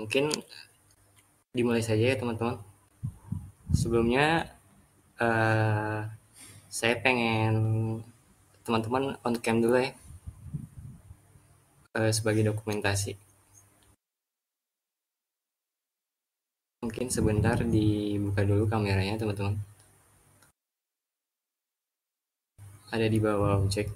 Mungkin dimulai saja ya teman-teman. Sebelumnya saya pengen teman-teman on cam dulu ya, sebagai dokumentasi. Mungkin sebentar dibuka dulu kameranya teman-teman. Ada di bawah objek.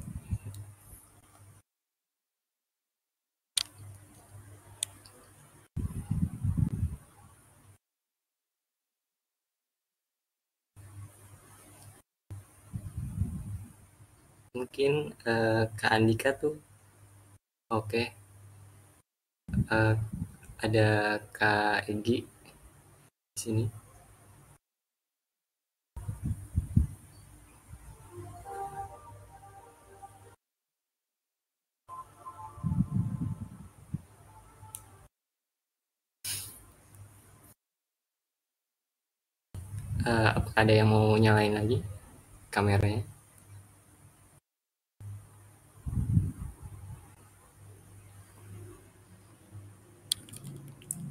Mungkin Kak Andika tuh oke. Ada Kak Egi di sini. Apakah ada yang mau nyalain lagi kameranya?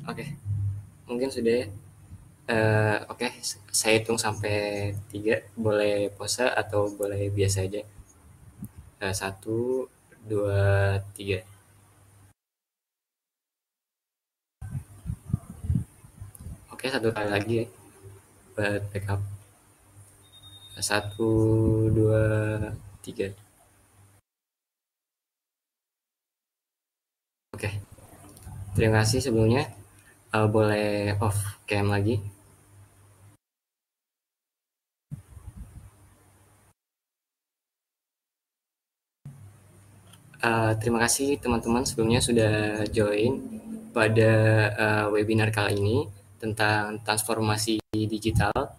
Oke, mungkin sudah ya. Oke, saya hitung sampai 3. Boleh pose atau boleh biasa aja. 1, 2, 3. Oke, satu kali lagi ya buat backup. 1, 2, 3. Oke, terima kasih sebelumnya. Boleh off cam lagi. Terima kasih teman-teman sebelumnya sudah join pada webinar kali ini tentang transformasi digital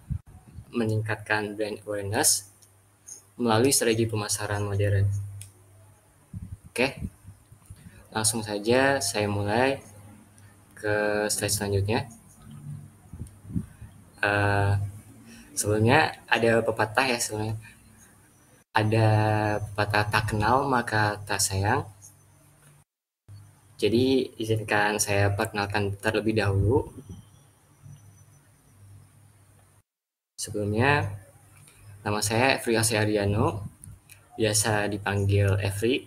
meningkatkan brand awareness melalui strategi pemasaran modern. Oke, langsung saja saya mulai ke slide selanjutnya. Sebelumnya ada pepatah ya sebelumnya. Ada pepatah tak kenal maka tak sayang. Jadi izinkan saya perkenalkan terlebih dahulu. Sebelumnya, nama saya Efri Yose Ariano, biasa dipanggil Efri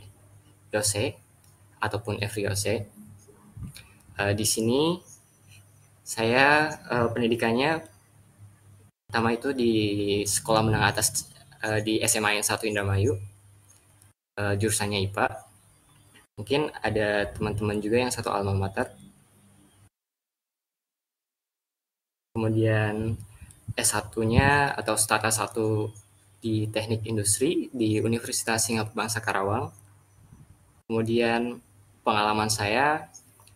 Yose ataupun Efri Yose. Di sini saya pendidikannya pertama itu di sekolah menengah atas di SMA N 1 Indramayu, jurusannya IPA. Mungkin ada teman-teman juga yang satu alma mater. Kemudian S1-nya atau Strata 1 di Teknik Industri di Universitas Singapura Bangsa Karawang. Kemudian pengalaman saya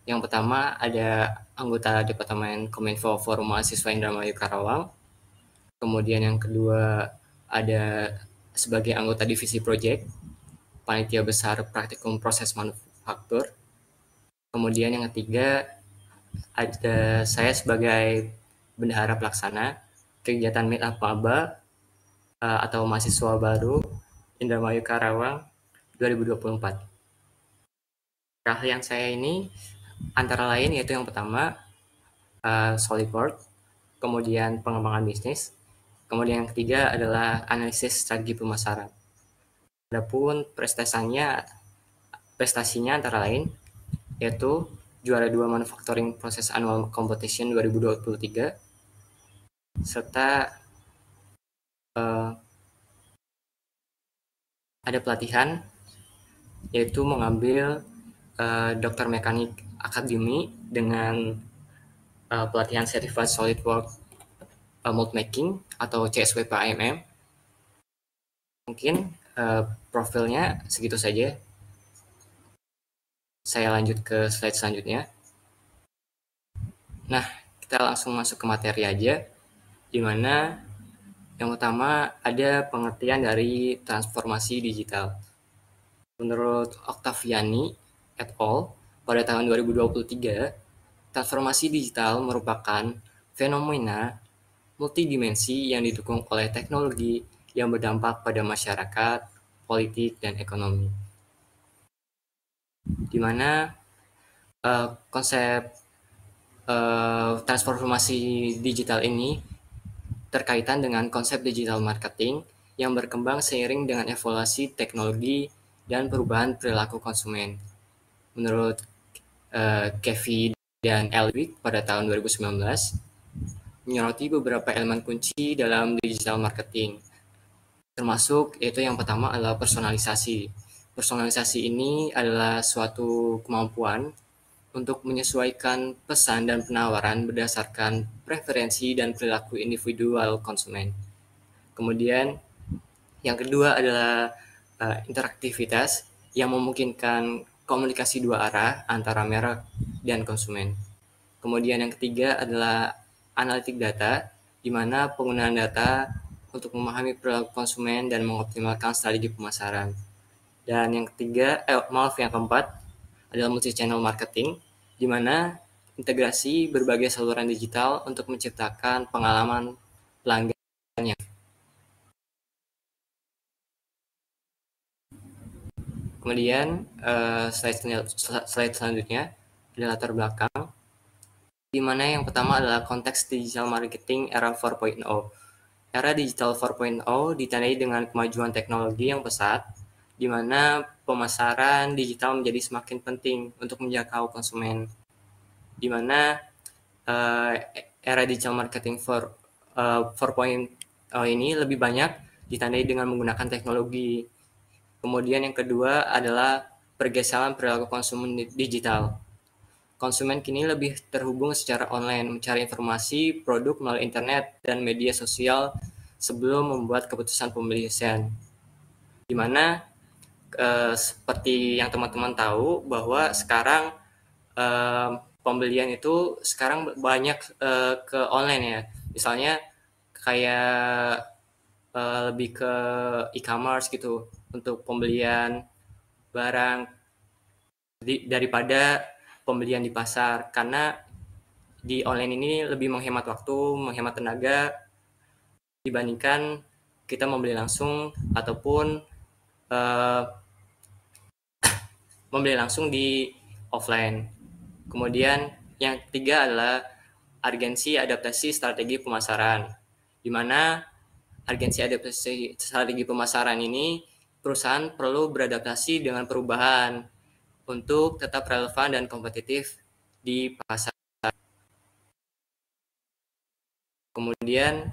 yang pertama ada anggota Departemen Kominfo Forum Mahasiswa Indramayu Karawang. Kemudian yang kedua ada sebagai anggota divisi project panitia besar praktikum proses manufaktur. Kemudian yang ketiga ada saya sebagai bendahara pelaksana kegiatan Meet Up Maba atau mahasiswa baru Indramayu Karawang 2024. Keahlian saya ini antara lain yaitu yang pertama SolidWorks, kemudian pengembangan bisnis, kemudian yang ketiga adalah analisis strategi pemasaran. Adapun prestasinya antara lain yaitu juara 2 Manufacturing Process Annual Competition 2023 serta ada pelatihan yaitu mengambil Dokter Mekanik Akademi dengan pelatihan Certified SolidWorks Mold Making atau CSWP AMM. Mungkin profilnya segitu saja. Saya lanjut ke slide selanjutnya. Nah, kita langsung masuk ke materi aja, di mana yang utama ada pengertian dari transformasi digital. Menurut Octaviani et al. Pada tahun 2023, transformasi digital merupakan fenomena multidimensi yang didukung oleh teknologi yang berdampak pada masyarakat, politik, dan ekonomi. Di mana konsep Transformasi digital ini terkaitan dengan konsep digital marketing yang berkembang seiring dengan evolusi teknologi dan perubahan perilaku konsumen. Menurut Kevi dan Elwick pada tahun 2019, menyoroti beberapa elemen kunci dalam digital marketing, termasuk yaitu yang pertama adalah personalisasi. Personalisasi ini adalah suatu kemampuan untuk menyesuaikan pesan dan penawaran berdasarkan preferensi dan perilaku individual konsumen. Kemudian yang kedua adalah interaktivitas yang memungkinkan komunikasi dua arah antara merek dan konsumen. Kemudian yang ketiga adalah analitik data, di mana penggunaan data untuk memahami perilaku konsumen dan mengoptimalkan strategi pemasaran. Dan yang yang keempat adalah multi-channel marketing, di mana integrasi berbagai saluran digital untuk menciptakan pengalaman pelanggan. Kemudian slide selanjutnya adalah latar belakang, di mana yang pertama adalah konteks digital marketing era 4.0. Era digital 4.0 ditandai dengan kemajuan teknologi yang pesat, di mana pemasaran digital menjadi semakin penting untuk menjangkau konsumen. Di mana era digital marketing 4.0 ini lebih banyak ditandai dengan menggunakan teknologi. Kemudian yang kedua adalah pergeseran perilaku konsumen digital. Konsumen kini lebih terhubung secara online, mencari informasi, produk melalui internet, dan media sosial sebelum membuat keputusan pembelian. Di mana seperti yang teman-teman tahu bahwa sekarang pembelian itu sekarang banyak ke online ya. Misalnya kayak lebih ke e-commerce gitu untuk pembelian barang daripada pembelian di pasar, karena di online ini lebih menghemat waktu, menghemat tenaga dibandingkan kita membeli langsung ataupun membeli langsung di offline. Kemudian yang ketiga adalah urgensi adaptasi strategi pemasaran, di mana urgensi adaptasi strategi pemasaran ini perusahaan perlu beradaptasi dengan perubahan untuk tetap relevan dan kompetitif di pasar. Kemudian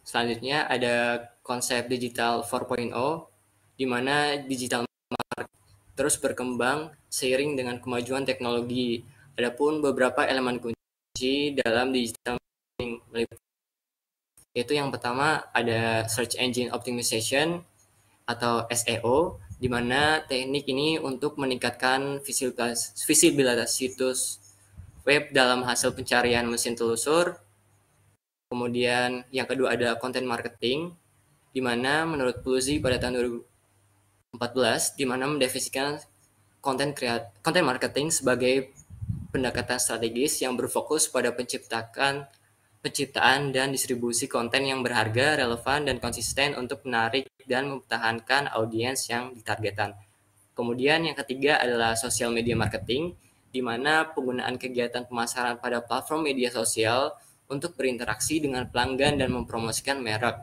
selanjutnya ada konsep digital 4.0, di mana digital marketing terus berkembang seiring dengan kemajuan teknologi. Adapun beberapa elemen kunci dalam digital marketing, yaitu yang pertama ada search engine optimization atau SEO, di mana teknik ini untuk meningkatkan visibilitas situs web dalam hasil pencarian mesin telusur. Kemudian yang kedua ada content marketing, di mana menurut Pulzi pada tahun 2014, di mana mendefinisikan content marketing sebagai pendekatan strategis yang berfokus pada penciptaan dan distribusi konten yang berharga, relevan, dan konsisten untuk menarik dan mempertahankan audiens yang ditargetkan. Kemudian yang ketiga adalah social media marketing, di mana penggunaan kegiatan pemasaran pada platform media sosial untuk berinteraksi dengan pelanggan dan mempromosikan merek.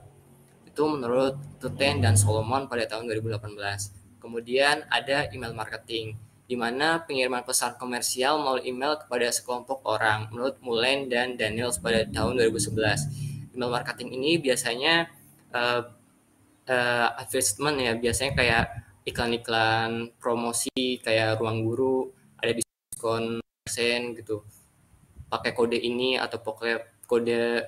Itu menurut Tuten dan Solomon pada tahun 2018. Kemudian ada email marketing, di mana pengiriman pesan komersial melalui email kepada sekelompok orang, menurut Mullen dan Daniels pada tahun 2011. Email marketing ini biasanya advertisement ya, biasanya kayak iklan-iklan promosi kayak ruang guru, ada diskon persen gitu, pakai kode ini atau pokoknya kode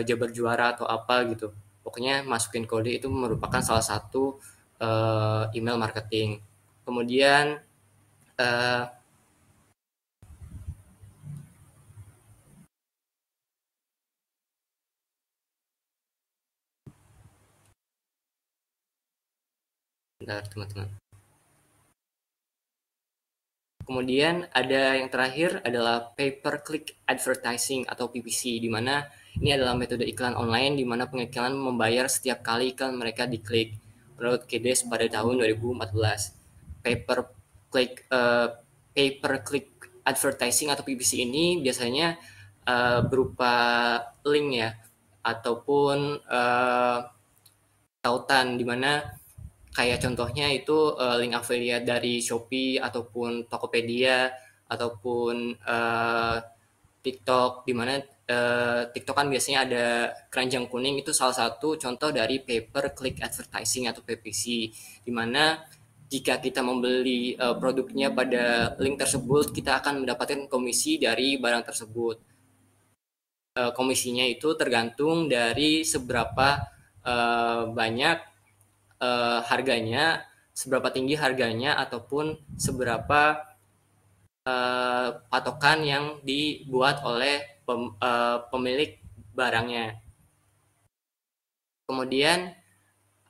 Jabar Juara atau apa gitu. Pokoknya masukin kode itu merupakan salah satu email marketing. Kemudian bentar teman-teman. Kemudian ada yang terakhir adalah pay per click advertising atau PPC, di mana ini adalah metode iklan online di mana pengiklan membayar setiap kali iklan mereka diklik. Menurut KDS pada tahun 2014, pay per click advertising atau PPC ini biasanya berupa link ya, ataupun tautan, dimana kayak contohnya itu link affiliate dari Shopee ataupun Tokopedia ataupun TikTok, dimana TikTok kan biasanya ada keranjang kuning, itu salah satu contoh dari pay per click advertising atau PPC, dimana jika kita membeli produknya pada link tersebut, kita akan mendapatkan komisi dari barang tersebut. Komisinya itu tergantung dari seberapa banyak harganya, seberapa tinggi harganya, ataupun seberapa patokan yang dibuat oleh pemilik barangnya. Kemudian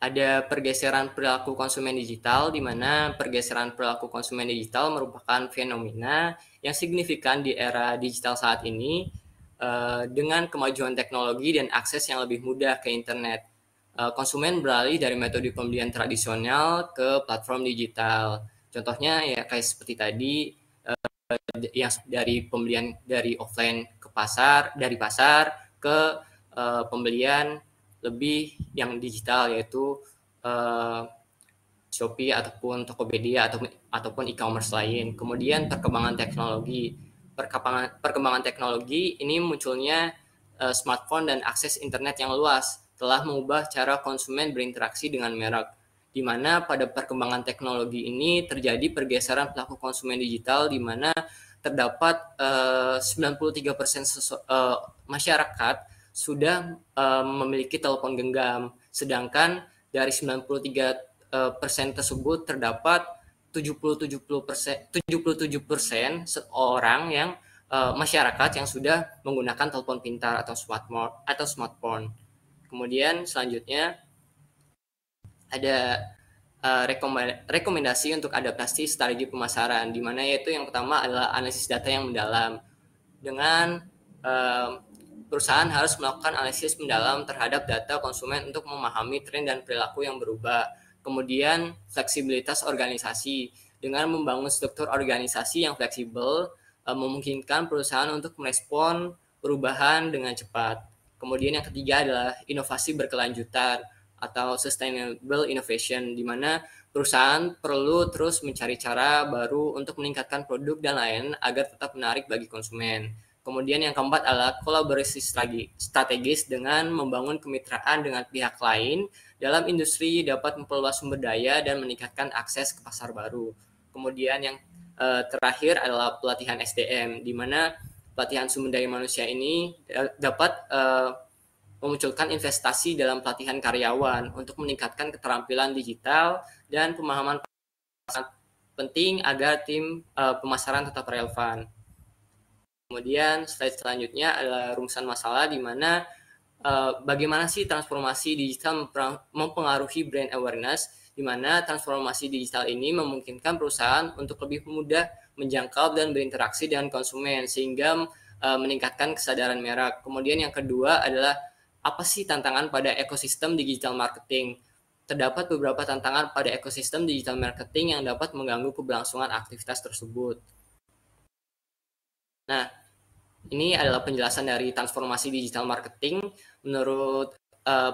ada pergeseran perilaku konsumen digital, di mana pergeseran perilaku konsumen digital merupakan fenomena yang signifikan di era digital saat ini dengan kemajuan teknologi dan akses yang lebih mudah ke internet. Konsumen beralih dari metode pembelian tradisional ke platform digital. Contohnya ya kayak seperti tadi, yang dari pembelian dari offline ke pasar, dari pasar ke pembelian lebih yang digital, yaitu Shopee ataupun Tokopedia ataupun e-commerce lain. Kemudian perkembangan teknologi ini munculnya smartphone dan akses internet yang luas telah mengubah cara konsumen berinteraksi dengan merek, di mana pada perkembangan teknologi ini terjadi pergeseran pelaku konsumen digital, di mana terdapat 93% masyarakat sudah memiliki telepon genggam, sedangkan dari 93% tersebut terdapat 77% orang yang masyarakat yang sudah menggunakan telepon pintar atau smartphone. Kemudian selanjutnya ada rekomendasi untuk adaptasi strategi pemasaran, di mana yaitu yang pertama adalah analisis data yang mendalam. Dengan perusahaan harus melakukan analisis mendalam terhadap data konsumen untuk memahami tren dan perilaku yang berubah. Kemudian fleksibilitas organisasi, dengan membangun struktur organisasi yang fleksibel memungkinkan perusahaan untuk merespon perubahan dengan cepat. Kemudian yang ketiga adalah inovasi berkelanjutan atau sustainable innovation, di mana perusahaan perlu terus mencari cara baru untuk meningkatkan produk dan lain agar tetap menarik bagi konsumen. Kemudian yang keempat adalah kolaborasi strategis, dengan membangun kemitraan dengan pihak lain dalam industri dapat memperluas sumber daya dan meningkatkan akses ke pasar baru. Kemudian yang terakhir adalah pelatihan SDM, di mana pelatihan sumber daya manusia ini dapat memunculkan investasi dalam pelatihan karyawan untuk meningkatkan keterampilan digital dan pemahaman penting agar tim pemasaran tetap relevan. Kemudian slide selanjutnya adalah rumusan masalah, di mana bagaimana sih transformasi digital mempengaruhi brand awareness, di mana transformasi digital ini memungkinkan perusahaan untuk lebih mudah menjangkau dan berinteraksi dengan konsumen sehingga meningkatkan kesadaran merek. Kemudian yang kedua adalah apa sih tantangan pada ekosistem digital marketing? Terdapat beberapa tantangan pada ekosistem digital marketing yang dapat mengganggu keberlangsungan aktivitas tersebut. Nah, ini adalah penjelasan dari transformasi digital marketing menurut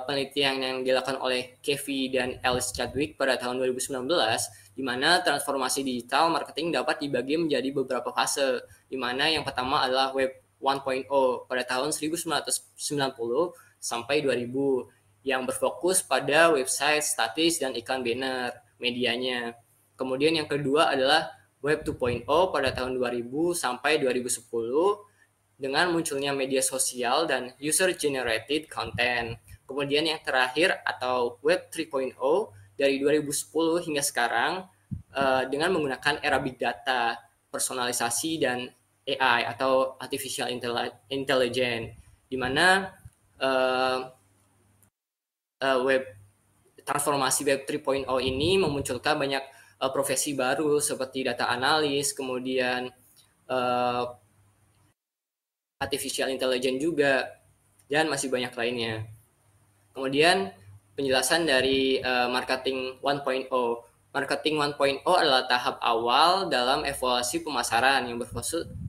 penelitian yang dilakukan oleh Kevi dan Alice Chadwick pada tahun 2019, di mana transformasi digital marketing dapat dibagi menjadi beberapa fase, di mana yang pertama adalah Web 1.0 pada tahun 1990 sampai 2000, yang berfokus pada website, statis, dan iklan banner medianya. Kemudian yang kedua adalah Web 2.0 pada tahun 2000 sampai 2010, dengan munculnya media sosial dan user-generated content. Kemudian yang terakhir atau Web 3.0 dari 2010 hingga sekarang dengan menggunakan era big data, personalisasi, dan AI atau artificial intelligence, di mana transformasi Web 3.0 ini memunculkan banyak profesi baru seperti data analis, kemudian artificial intelligence juga, dan masih banyak lainnya. Kemudian penjelasan dari marketing 1.0. Marketing 1.0 adalah tahap awal dalam evaluasi pemasaran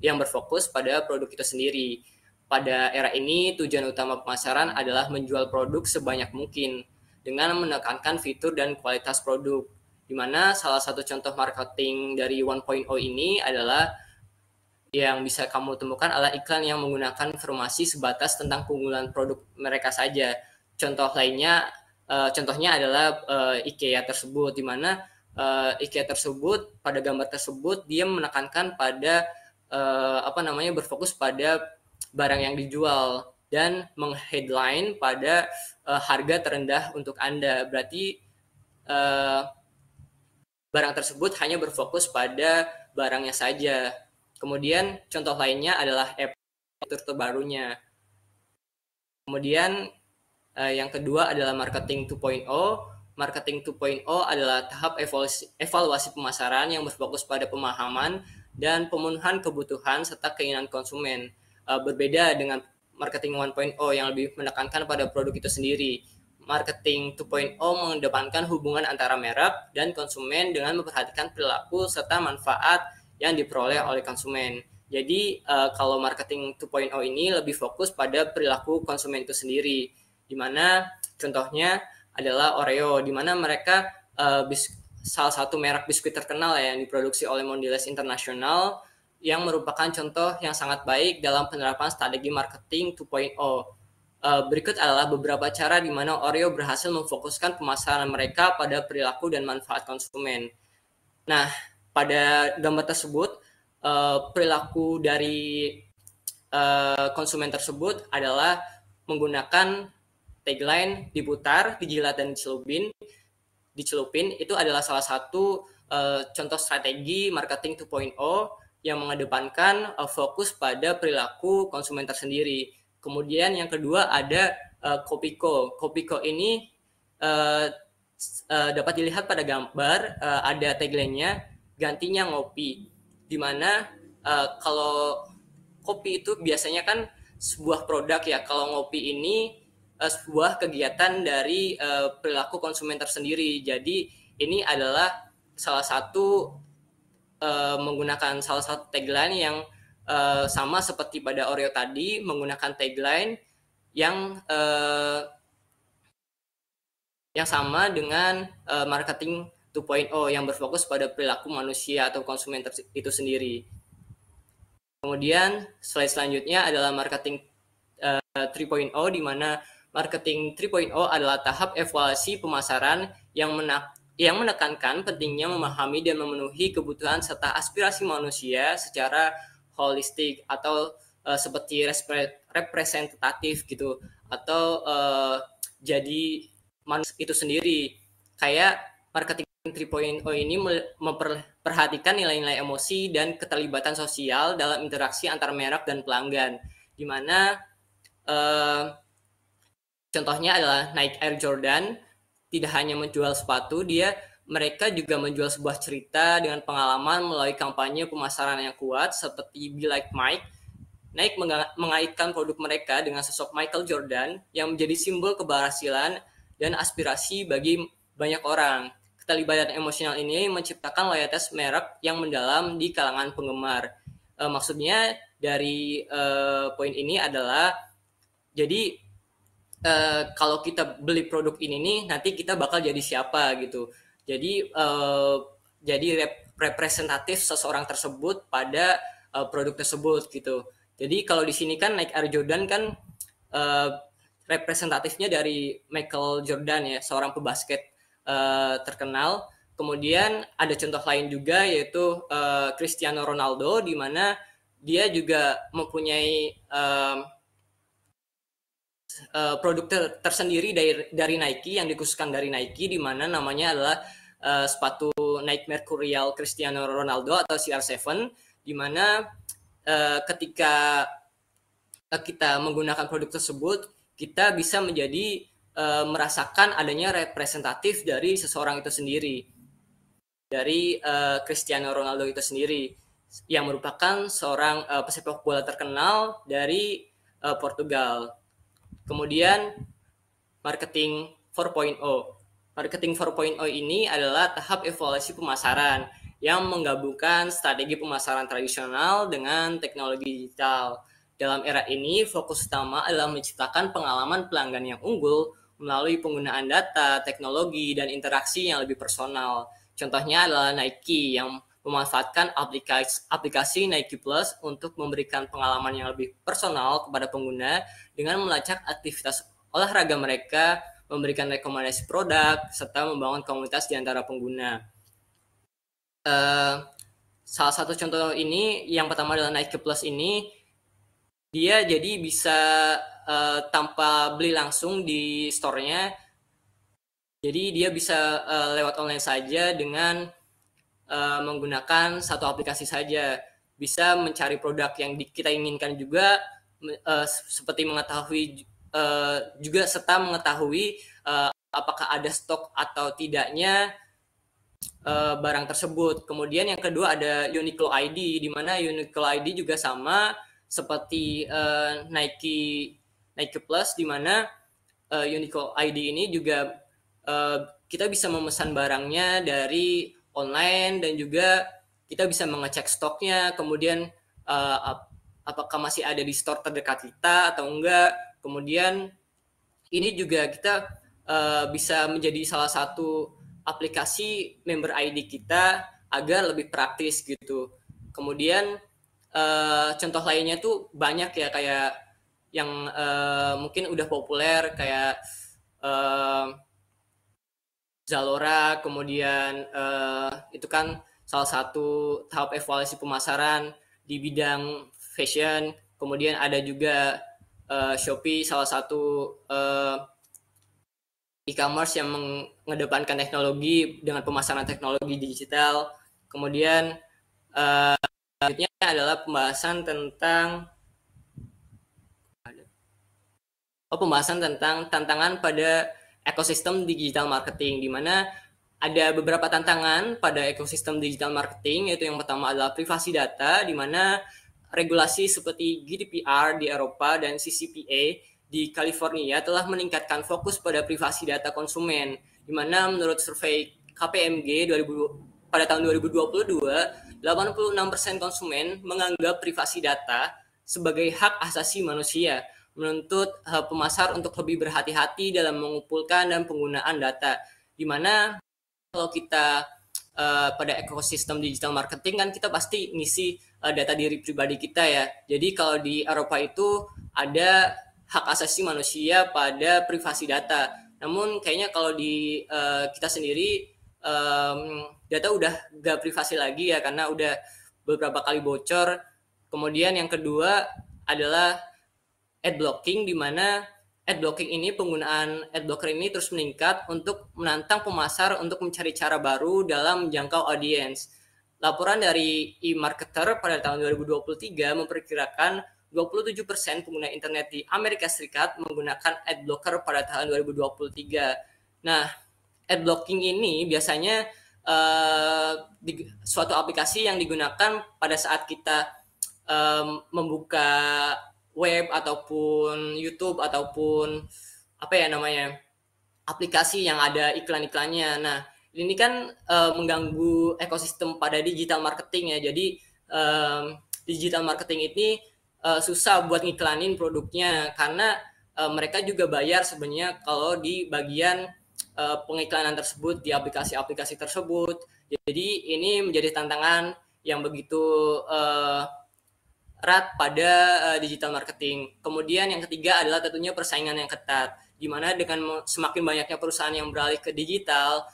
yang berfokus pada produk itu sendiri. pada era ini, tujuan utama pemasaran adalah menjual produk sebanyak mungkin dengan menekankan fitur dan kualitas produk. Di mana salah satu contoh marketing dari 1.0 ini adalah yang bisa kamu temukan adalah iklan yang menggunakan informasi sebatas tentang keunggulan produk mereka saja. Contohnya adalah IKEA tersebut, di mana IKEA tersebut pada gambar tersebut dia menekankan pada berfokus pada barang yang dijual dan mengheadline pada harga terendah untuk Anda. Berarti barang tersebut hanya berfokus pada barangnya saja. Kemudian contoh lainnya adalah fitur terbarunya. Kemudian yang kedua adalah marketing 2.0. Marketing 2.0 adalah tahap evaluasi pemasaran yang berfokus pada pemahaman dan pemenuhan kebutuhan serta keinginan konsumen. Berbeda dengan marketing 1.0 yang lebih menekankan pada produk itu sendiri. Marketing 2.0 mengedepankan hubungan antara merek dan konsumen dengan memperhatikan perilaku serta manfaat yang diperoleh oleh konsumen. Jadi kalau marketing 2.0 ini lebih fokus pada perilaku konsumen itu sendiri, di mana contohnya adalah Oreo, di mana mereka salah satu merek biskuit terkenal yang diproduksi oleh Mondelez International, yang merupakan contoh yang sangat baik dalam penerapan strategi marketing 2.0. Berikut adalah beberapa cara di mana Oreo berhasil memfokuskan pemasaran mereka pada perilaku dan manfaat konsumen. Nah, pada gambar tersebut, perilaku dari konsumen tersebut adalah menggunakan tagline diputar, dijilat, dan dicelupin. Itu adalah salah satu contoh strategi marketing 2.0 yang mengedepankan fokus pada perilaku konsumen tersendiri. Kemudian yang kedua ada Kopiko. Kopiko ini dapat dilihat pada gambar, ada tagline-nya gantinya ngopi, di mana kalau kopi itu biasanya kan sebuah produk ya, kalau ngopi ini sebuah kegiatan dari perilaku konsumen tersendiri. Jadi ini adalah salah satu menggunakan salah satu tagline yang sama seperti pada Oreo tadi, menggunakan tagline yang sama dengan marketing 2.0 yang berfokus pada perilaku manusia atau konsumen itu sendiri. Kemudian slide selanjutnya adalah marketing 3.0, di mana marketing 3.0 adalah tahap evaluasi pemasaran yang menekankan pentingnya memahami dan memenuhi kebutuhan serta aspirasi manusia secara holistik atau seperti representatif gitu, atau jadi manusia itu sendiri. Kayak marketing 3.0 ini memperhatikan nilai-nilai emosi dan keterlibatan sosial dalam interaksi antar merek dan pelanggan, di mana contohnya adalah Nike Air Jordan tidak hanya menjual sepatu, mereka juga menjual sebuah cerita dengan pengalaman melalui kampanye pemasaran yang kuat seperti Be Like Mike. Nike mengaitkan produk mereka dengan sosok Michael Jordan yang menjadi simbol keberhasilan dan aspirasi bagi banyak orang. Keterlibatan emosional ini menciptakan loyalitas merek yang mendalam di kalangan penggemar. Maksudnya dari poin ini adalah, jadi kalau kita beli produk ini nih, nanti kita bakal jadi siapa gitu. Jadi representatif seseorang tersebut pada produk tersebut gitu. Jadi kalau di sini kan Nike Air Jordan kan representatifnya dari Michael Jordan ya, seorang pebasket terkenal. Kemudian ada contoh lain juga, yaitu Cristiano Ronaldo, di mana dia juga mempunyai produk tersendiri dari Nike yang dikhususkan dari Nike, di mana namanya adalah sepatu Nike Mercurial Cristiano Ronaldo atau CR7, di mana ketika kita menggunakan produk tersebut, kita bisa menjadi merasakan adanya representatif dari seseorang itu sendiri, dari Cristiano Ronaldo itu sendiri, yang merupakan seorang pesepak bola terkenal dari Portugal. Kemudian marketing 4.0. Marketing 4.0 ini adalah tahap evaluasi pemasaran yang menggabungkan strategi pemasaran tradisional dengan teknologi digital, Dalam era ini, fokus utama adalah menciptakan pengalaman pelanggan yang unggul melalui penggunaan data, teknologi, dan interaksi yang lebih personal. Contohnya adalah Nike yang memanfaatkan aplikasi Nike Plus untuk memberikan pengalaman yang lebih personal kepada pengguna dengan melacak aktivitas olahraga mereka, memberikan rekomendasi produk, serta membangun komunitas di antara pengguna. Salah satu contoh ini, yang pertama adalah Nike Plus ini, dia jadi bisa tanpa beli langsung di store-nya, jadi dia bisa lewat online saja dengan menggunakan satu aplikasi saja. Bisa mencari produk yang kita inginkan juga, seperti mengetahui juga serta mengetahui apakah ada stok atau tidaknya barang tersebut. Kemudian yang kedua ada Uniqlo ID, di mana Uniqlo ID juga sama seperti Nike Plus, di mana Uniqlo ID ini juga kita bisa memesan barangnya dari online dan juga kita bisa mengecek stoknya, kemudian apakah masih ada di store terdekat kita atau enggak. Kemudian ini juga kita bisa menjadi salah satu aplikasi member ID kita agar lebih praktis gitu. Kemudian contoh lainnya tuh banyak ya, kayak yang mungkin udah populer kayak Zalora, kemudian itu kan salah satu tahap evaluasi pemasaran di bidang fashion. Kemudian ada juga Shopee, salah satu e-commerce yang mengedepankan teknologi dengan pemasaran teknologi digital. Kemudian selanjutnya adalah pembahasan tentang tantangan pada ekosistem digital marketing, di mana ada beberapa tantangan pada ekosistem digital marketing, yaitu yang pertama adalah privasi data, di mana regulasi seperti GDPR di Eropa dan CCPA di California telah meningkatkan fokus pada privasi data konsumen, di mana menurut survei KPMG pada tahun 2022, 86% konsumen menganggap privasi data sebagai hak asasi manusia, menuntut pemasar untuk lebih berhati-hati dalam mengumpulkan dan penggunaan data, di mana kalau kita pada ekosistem digital marketing kan kita pasti ngisi data diri pribadi kita ya. Jadi kalau di Eropa itu ada hak asasi manusia pada privasi data. Namun kayaknya kalau di kita sendiri data udah gak privasi lagi ya, karena udah beberapa kali bocor. Kemudian yang kedua adalah ad blocking, di mana ad blocking ini, penggunaan ad blocker ini terus meningkat untuk menantang pemasar untuk mencari cara baru dalam menjangkau audiens. Laporan dari eMarketer pada tahun 2023 memperkirakan 27% pengguna internet di Amerika Serikat menggunakan ad blocker pada tahun 2023. Nah, ad blocking ini biasanya suatu aplikasi yang digunakan pada saat kita membuka web ataupun YouTube ataupun apa ya namanya, aplikasi yang ada iklan-iklannya. Nah, ini kan mengganggu ekosistem pada digital marketing ya. Jadi digital marketing ini susah buat ngiklanin produknya, karena mereka juga bayar sebenarnya kalau di bagian pengiklanan tersebut di aplikasi-aplikasi tersebut. Jadi ini menjadi tantangan yang begitu erat pada digital marketing. Kemudian yang ketiga adalah tentunya persaingan yang ketat, di mana dengan semakin banyaknya perusahaan yang beralih ke digital,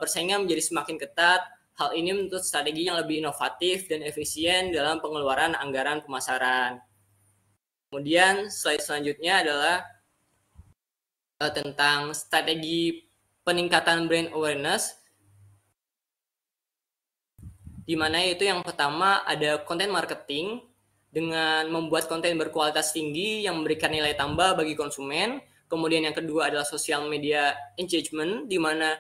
persaingan menjadi semakin ketat. Hal ini menuntut strategi yang lebih inovatif dan efisien dalam pengeluaran anggaran pemasaran. Kemudian slide selanjutnya adalah tentang strategi peningkatan brand awareness, di mana itu yang pertama ada content marketing dengan membuat konten berkualitas tinggi yang memberikan nilai tambah bagi konsumen. Kemudian yang kedua adalah social media engagement, di mana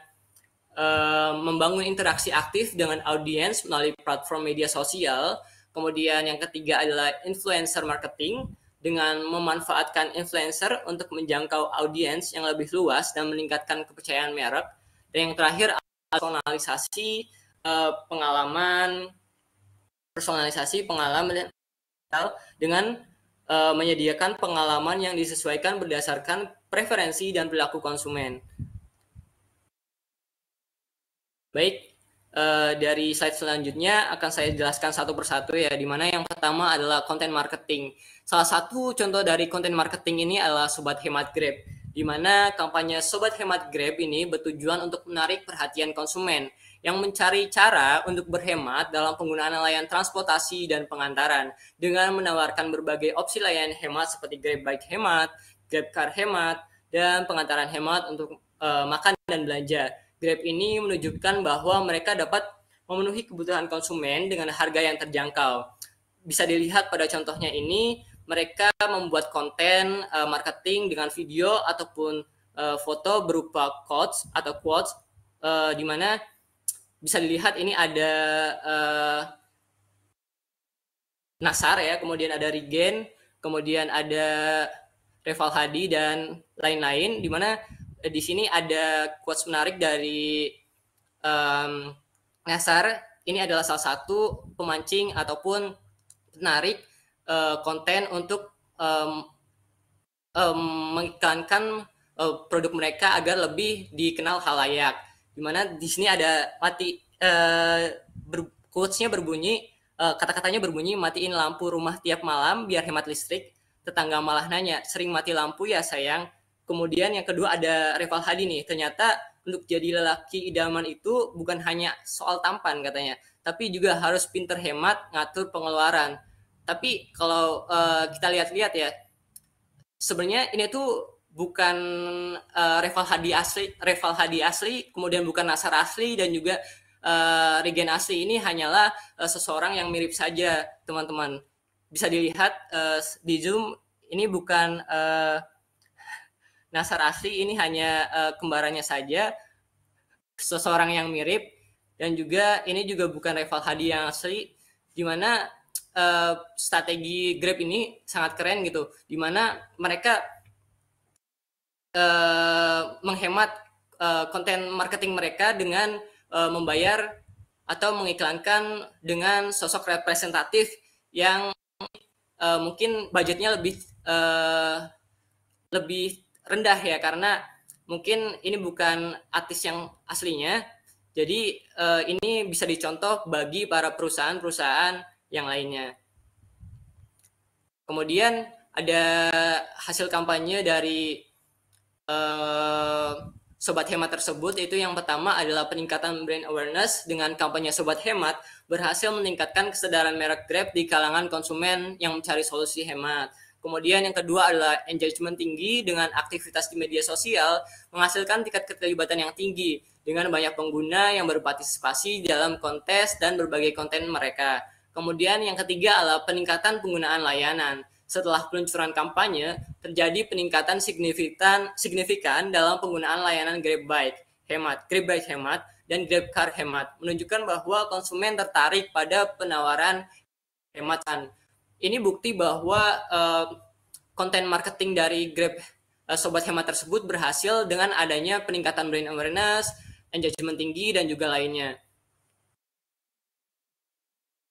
membangun interaksi aktif dengan audiens melalui platform media sosial. Kemudian yang ketiga adalah influencer marketing dengan memanfaatkan influencer untuk menjangkau audiens yang lebih luas dan meningkatkan kepercayaan merek. Dan yang terakhir adalah personalisasi pengalaman dengan menyediakan pengalaman yang disesuaikan berdasarkan preferensi dan perilaku konsumen. Baik, dari slide selanjutnya akan saya jelaskan satu persatu ya, di mana yang pertama adalah konten marketing. Salah satu contoh dari konten marketing ini adalah Sobat Hemat Grab, di mana kampanye Sobat Hemat Grab ini bertujuan untuk menarik perhatian konsumen yang mencari cara untuk berhemat dalam penggunaan layanan transportasi dan pengantaran dengan menawarkan berbagai opsi layanan hemat seperti Grab Bike Hemat, Grab Car Hemat, dan pengantaran hemat untuk makan dan belanja. Grab ini menunjukkan bahwa mereka dapat memenuhi kebutuhan konsumen dengan harga yang terjangkau. Bisa dilihat pada contohnya ini, mereka membuat konten marketing dengan video ataupun foto berupa quotes di mana bisa dilihat ini ada Nasar ya, kemudian ada Regen, kemudian ada Reval Hadi dan lain-lain, di mana di sini ada quotes menarik dari Nasar. Ini adalah salah satu pemancing ataupun penarik konten untuk mengiklankan produk mereka agar lebih dikenal halayak. Dimana di sini ada quotes-nya berbunyi, kata-katanya berbunyi, matiin lampu rumah tiap malam biar hemat listrik. Tetangga malah nanya, sering mati lampu ya sayang. Kemudian yang kedua ada Reval Hadi nih, ternyata untuk jadi lelaki idaman itu bukan hanya soal tampan katanya, tapi juga harus pinter hemat, ngatur pengeluaran. Tapi kalau kita lihat-lihat ya, sebenarnya ini tuh bukan Reval Hadi asli, kemudian bukan Nasar asli, dan juga Regen asli. Ini hanyalah seseorang yang mirip saja, teman-teman. Bisa dilihat di Zoom, ini bukan Nasar asli, ini hanya kembarannya saja, seseorang yang mirip. Dan juga ini juga bukan Reval Hadi yang asli, dimana strategi Grab ini sangat keren gitu, dimana mereka menghemat konten marketing mereka dengan membayar atau mengiklankan dengan sosok representatif yang mungkin budgetnya lebih rendah ya, karena mungkin ini bukan artis yang aslinya. Jadi ini bisa dicontoh bagi para perusahaan-perusahaan yang lainnya. Kemudian ada hasil kampanye dari Sobat Hemat tersebut, yaitu yang pertama adalah peningkatan brand awareness. Dengan kampanye Sobat Hemat berhasil meningkatkan kesadaran merek Grab di kalangan konsumen yang mencari solusi hemat. Kemudian yang kedua adalah engagement tinggi dengan aktivitas di media sosial menghasilkan tingkat keterlibatan yang tinggi dengan banyak pengguna yang berpartisipasi dalam kontes dan berbagai konten mereka. Kemudian yang ketiga adalah peningkatan penggunaan layanan. Setelah peluncuran kampanye, terjadi peningkatan signifikan dalam penggunaan layanan Grab Bike Hemat, dan Grab Car Hemat, menunjukkan bahwa konsumen tertarik pada penawaran hematan. Ini bukti bahwa konten marketing dari Grab Sobat Hemat tersebut berhasil dengan adanya peningkatan brand awareness, engagement tinggi, dan juga lainnya.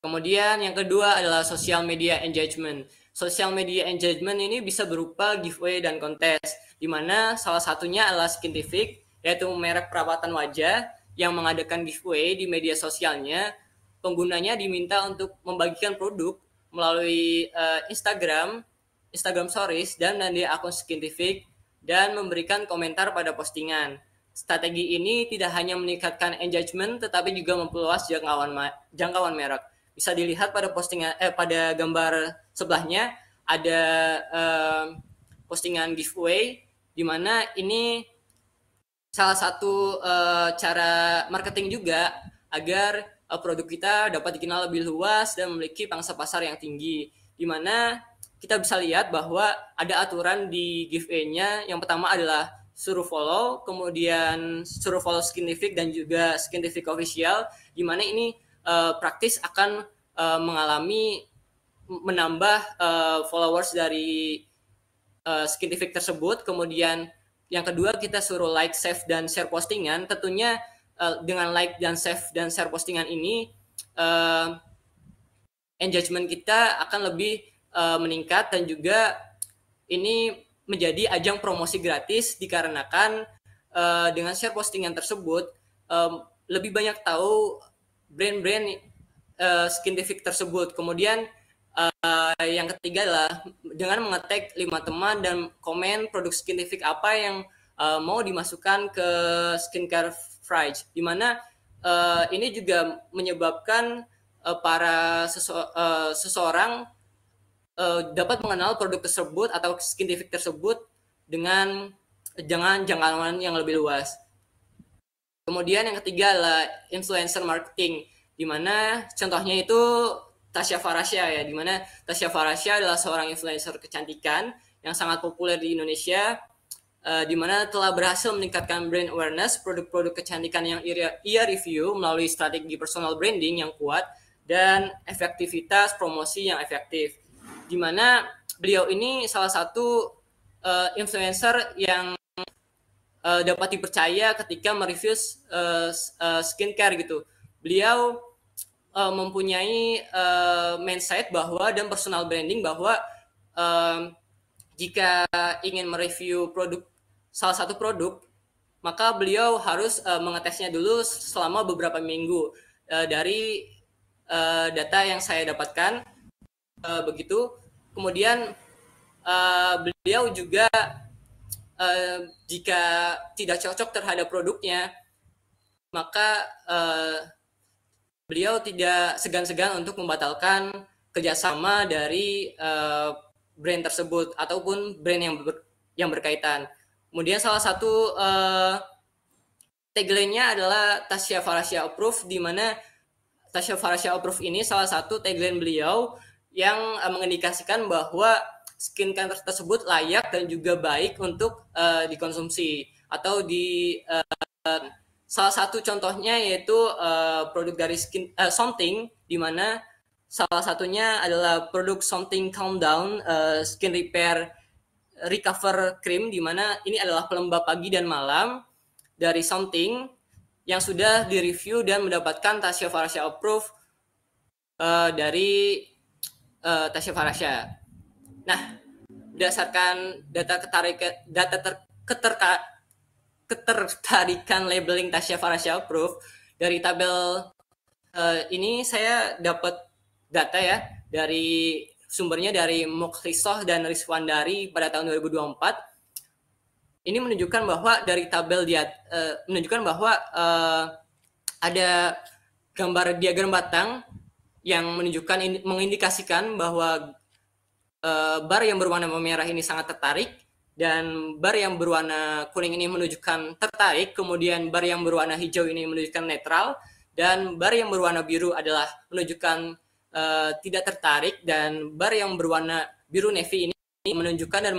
Kemudian yang kedua adalah social media engagement. Social media engagement ini bisa berupa giveaway dan kontes, di mana salah satunya adalah Skintific, yaitu merek perawatan wajah yang mengadakan giveaway di media sosialnya. Penggunanya diminta untuk membagikan produk melalui Instagram Stories dan di akun Skintific, dan memberikan komentar pada postingan. Strategi ini tidak hanya meningkatkan engagement, tetapi juga memperluas jangkauan merek. Bisa dilihat pada postingan pada gambar sebelahnya ada postingan giveaway, di mana ini salah satu cara marketing juga agar produk kita dapat dikenal lebih luas dan memiliki pangsa pasar yang tinggi, di mana kita bisa lihat bahwa ada aturan di giveaway-nya. Yang pertama adalah suruh follow, kemudian suruh follow Skintific dan juga Skintific Official, di mana ini praktis akan menambah followers dari Skintific tersebut. Kemudian yang kedua, kita suruh like, save, dan share postingan. Tentunya dengan like dan save dan share postingan ini engagement kita akan lebih meningkat, dan juga ini menjadi ajang promosi gratis dikarenakan dengan share postingan tersebut lebih banyak tahu brand-brand scientific tersebut. Kemudian yang ketiga adalah dengan mengetek 5 teman dan komen produk scientific apa yang mau dimasukkan ke skincare fridge, dimana ini juga menyebabkan para seseorang dapat mengenal produk tersebut atau scientific tersebut dengan jangkauan yang lebih luas. Kemudian yang ketiga adalah influencer marketing, di mana contohnya itu Tasya Farasya ya, di mana Tasya Farasya adalah seorang influencer kecantikan yang sangat populer di Indonesia, di mana telah berhasil meningkatkan brand awareness produk-produk kecantikan yang ia review melalui strategi personal branding yang kuat dan efektivitas promosi yang efektif. Di mana beliau ini salah satu influencer yang dapat dipercaya ketika mereview skincare gitu. Beliau mempunyai mindset bahwa dan personal branding bahwa jika ingin mereview salah satu produk, maka beliau harus mengetesnya dulu selama beberapa minggu. Dari data yang saya dapatkan begitu. Kemudian beliau juga jika tidak cocok terhadap produknya, maka beliau tidak segan-segan untuk membatalkan kerjasama dari brand tersebut ataupun brand yang berkaitan. Kemudian salah satu tagline-nya adalah Tasya Farasya Approve, di mana Tasya Farasya Approve ini salah satu tagline beliau yang mengindikasikan bahwa skincare tersebut layak dan juga baik untuk dikonsumsi atau salah satu contohnya yaitu produk dari Something, di mana salah satunya adalah produk Something Calm Down Skin Repair Recover Cream, di mana ini adalah pelembab pagi dan malam dari Something yang sudah direview dan mendapatkan Tasya Farasya Approve dari Tasya Farasya. Nah, berdasarkan ketertarikan labeling Tasya Farasya Approve, dari tabel ini saya dapat data ya, dari sumbernya dari Mukhlisoh dan Rizwandari pada tahun 2024. Ini menunjukkan bahwa dari tabel menunjukkan bahwa ada gambar diagram batang yang mengindikasikan bahwa bar yang berwarna merah ini sangat tertarik, dan bar yang berwarna kuning ini menunjukkan tertarik, kemudian bar yang berwarna hijau ini menunjukkan netral, dan bar yang berwarna biru adalah menunjukkan tidak tertarik, dan bar yang berwarna biru navy ini menunjukkan dan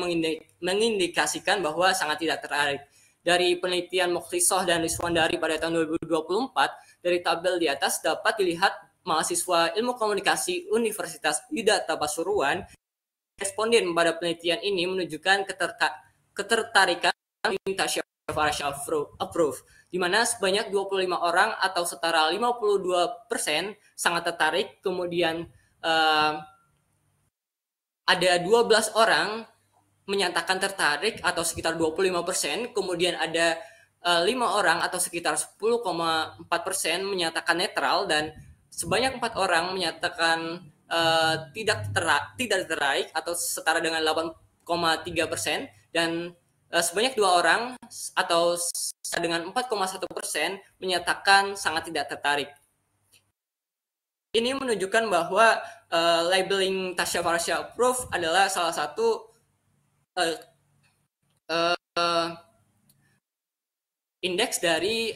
mengindikasikan bahwa sangat tidak tertarik. Dari penelitian Mukhlisoh dan Rizwandari pada tahun 2024, dari tabel di atas dapat dilihat mahasiswa ilmu komunikasi Universitas Yudhata Pasuruan responden pada penelitian ini menunjukkan ketertarikan Tasya Farasya Approve, di mana sebanyak 25 orang atau setara 52% sangat tertarik, kemudian ada 12 orang menyatakan tertarik atau sekitar 25%, kemudian ada 5 orang atau sekitar 10,4% menyatakan netral, dan sebanyak 4 orang menyatakan tidak tertarik atau setara dengan 8,3%, dan sebanyak 2 orang atau dengan 4,1% menyatakan sangat tidak tertarik. Ini menunjukkan bahwa labeling Tasya Farasya Approve adalah salah satu indeks dari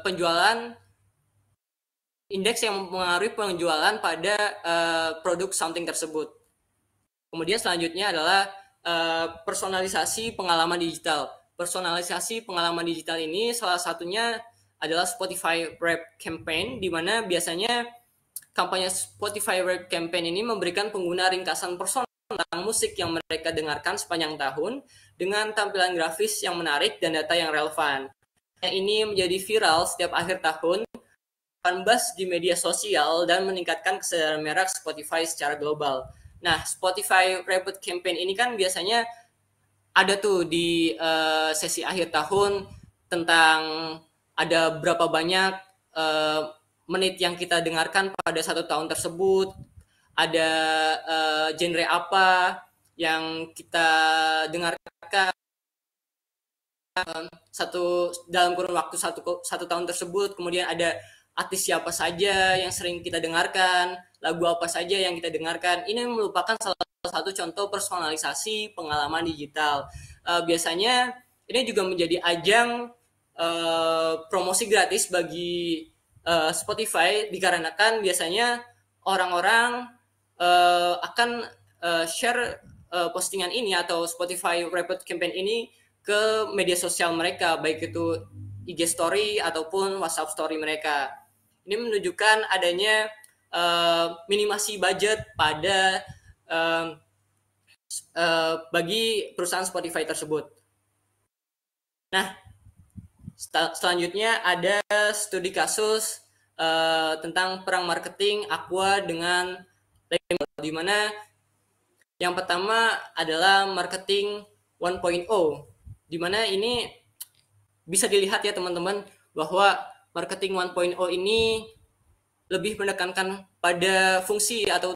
penjualan, indeks yang mengaruhi penjualan pada produk Something tersebut. Kemudian selanjutnya adalah personalisasi pengalaman digital. Personalisasi pengalaman digital ini salah satunya adalah Spotify Wrapped Campaign, di mana biasanya kampanye Spotify Wrapped Campaign ini memberikan pengguna ringkasan personal tentang musik yang mereka dengarkan sepanjang tahun dengan tampilan grafis yang menarik dan data yang relevan. Yang ini menjadi viral setiap akhir tahun buzz di media sosial dan meningkatkan kesadaran merek Spotify secara global. Nah, Spotify Wrapped Campaign ini kan biasanya ada tuh di sesi akhir tahun tentang ada berapa banyak menit yang kita dengarkan pada satu tahun tersebut, ada genre apa yang kita dengarkan dalam kurun waktu satu tahun tersebut, kemudian ada artis siapa saja yang sering kita dengarkan, lagu apa saja yang kita dengarkan. Ini merupakan salah satu contoh personalisasi pengalaman digital. Biasanya ini juga menjadi ajang promosi gratis bagi Spotify, dikarenakan biasanya orang-orang akan share postingan ini atau Spotify Wrapped Campaign ini ke media sosial mereka, baik itu IG Story ataupun WhatsApp Story mereka. Ini menunjukkan adanya minimasi budget pada bagi perusahaan Spotify tersebut. Nah, selanjutnya ada studi kasus tentang perang marketing Aqua dengan Lemon, di mana yang pertama adalah marketing 1.0, di mana ini bisa dilihat ya teman-teman bahwa marketing 1.0 ini lebih menekankan pada fungsi atau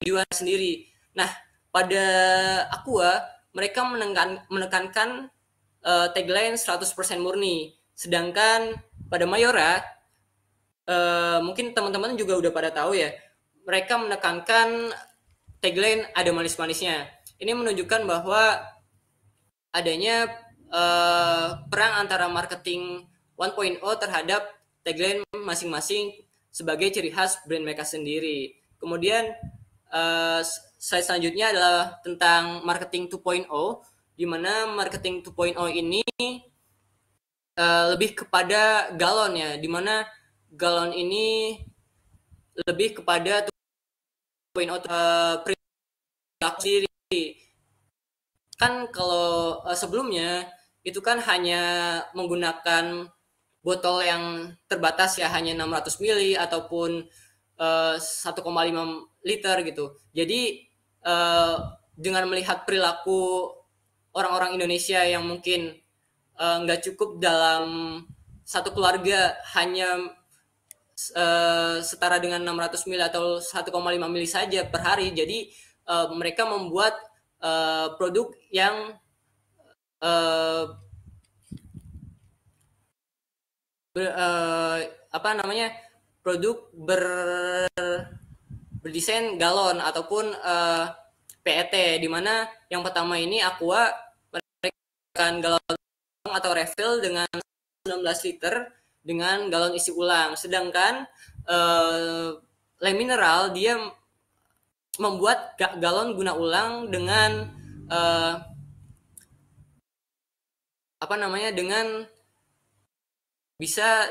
tujuan sendiri. Nah, pada Aqua mereka menekankan tagline 100% murni, sedangkan pada Mayora mungkin teman-teman juga udah pada tahu ya, mereka menekankan tagline ada manis-manisnya. Ini menunjukkan bahwa adanya perang antara marketing 1.0 terhadap tagline masing-masing sebagai ciri khas brand mereka sendiri. Kemudian slide selanjutnya adalah tentang marketing 2.0, di mana marketing 2.0 ini lebih kepada galon ya, di mana galon ini lebih kepada 2.0 perilaku sendiri. Kan kalau sebelumnya itu kan hanya menggunakan botol yang terbatas ya, hanya 600 ml ataupun 1,5 liter gitu. Jadi dengan melihat perilaku orang-orang Indonesia yang mungkin nggak cukup dalam satu keluarga hanya setara dengan 600 ml atau 1,5 ml saja per hari. Jadi mereka membuat produk yang produk berdesain galon ataupun PET, di mana yang pertama ini Aqua mereka galon atau refill dengan 19 liter dengan galon isi ulang, sedangkan Le Mineral dia membuat galon guna ulang dengan dengan bisa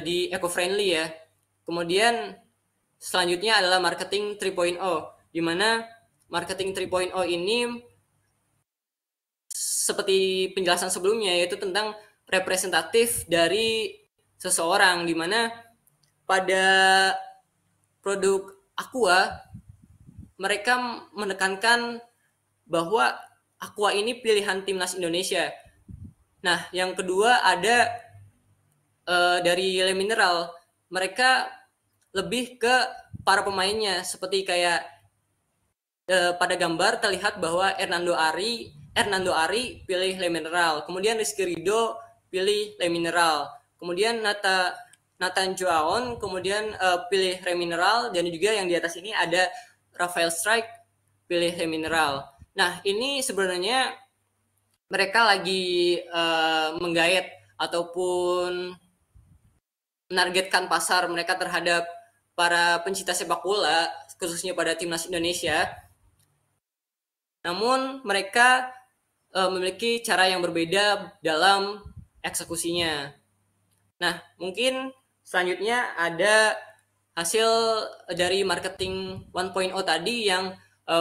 di eco-friendly ya. Kemudian selanjutnya adalah marketing 3.0, di mana marketing 3.0 ini seperti penjelasan sebelumnya, yaitu tentang representatif dari seseorang, di mana pada produk Aqua mereka menekankan bahwa Aqua ini pilihan timnas Indonesia. Nah, yang kedua ada dari Le Mineral, mereka lebih ke para pemainnya, seperti kayak pada gambar terlihat bahwa Hernando Ari pilih Le Mineral, kemudian Rizky Ridho pilih Le Mineral, kemudian Nathan Joaon kemudian pilih Le Mineral, dan juga yang di atas ini ada Rafael Strike pilih Le Mineral. Nah, ini sebenarnya mereka lagi menggait ataupun menargetkan pasar mereka terhadap para pencinta sepak bola, khususnya pada timnas Indonesia. Namun mereka memiliki cara yang berbeda dalam eksekusinya. Nah, mungkin selanjutnya ada hasil dari marketing 1.0 tadi yang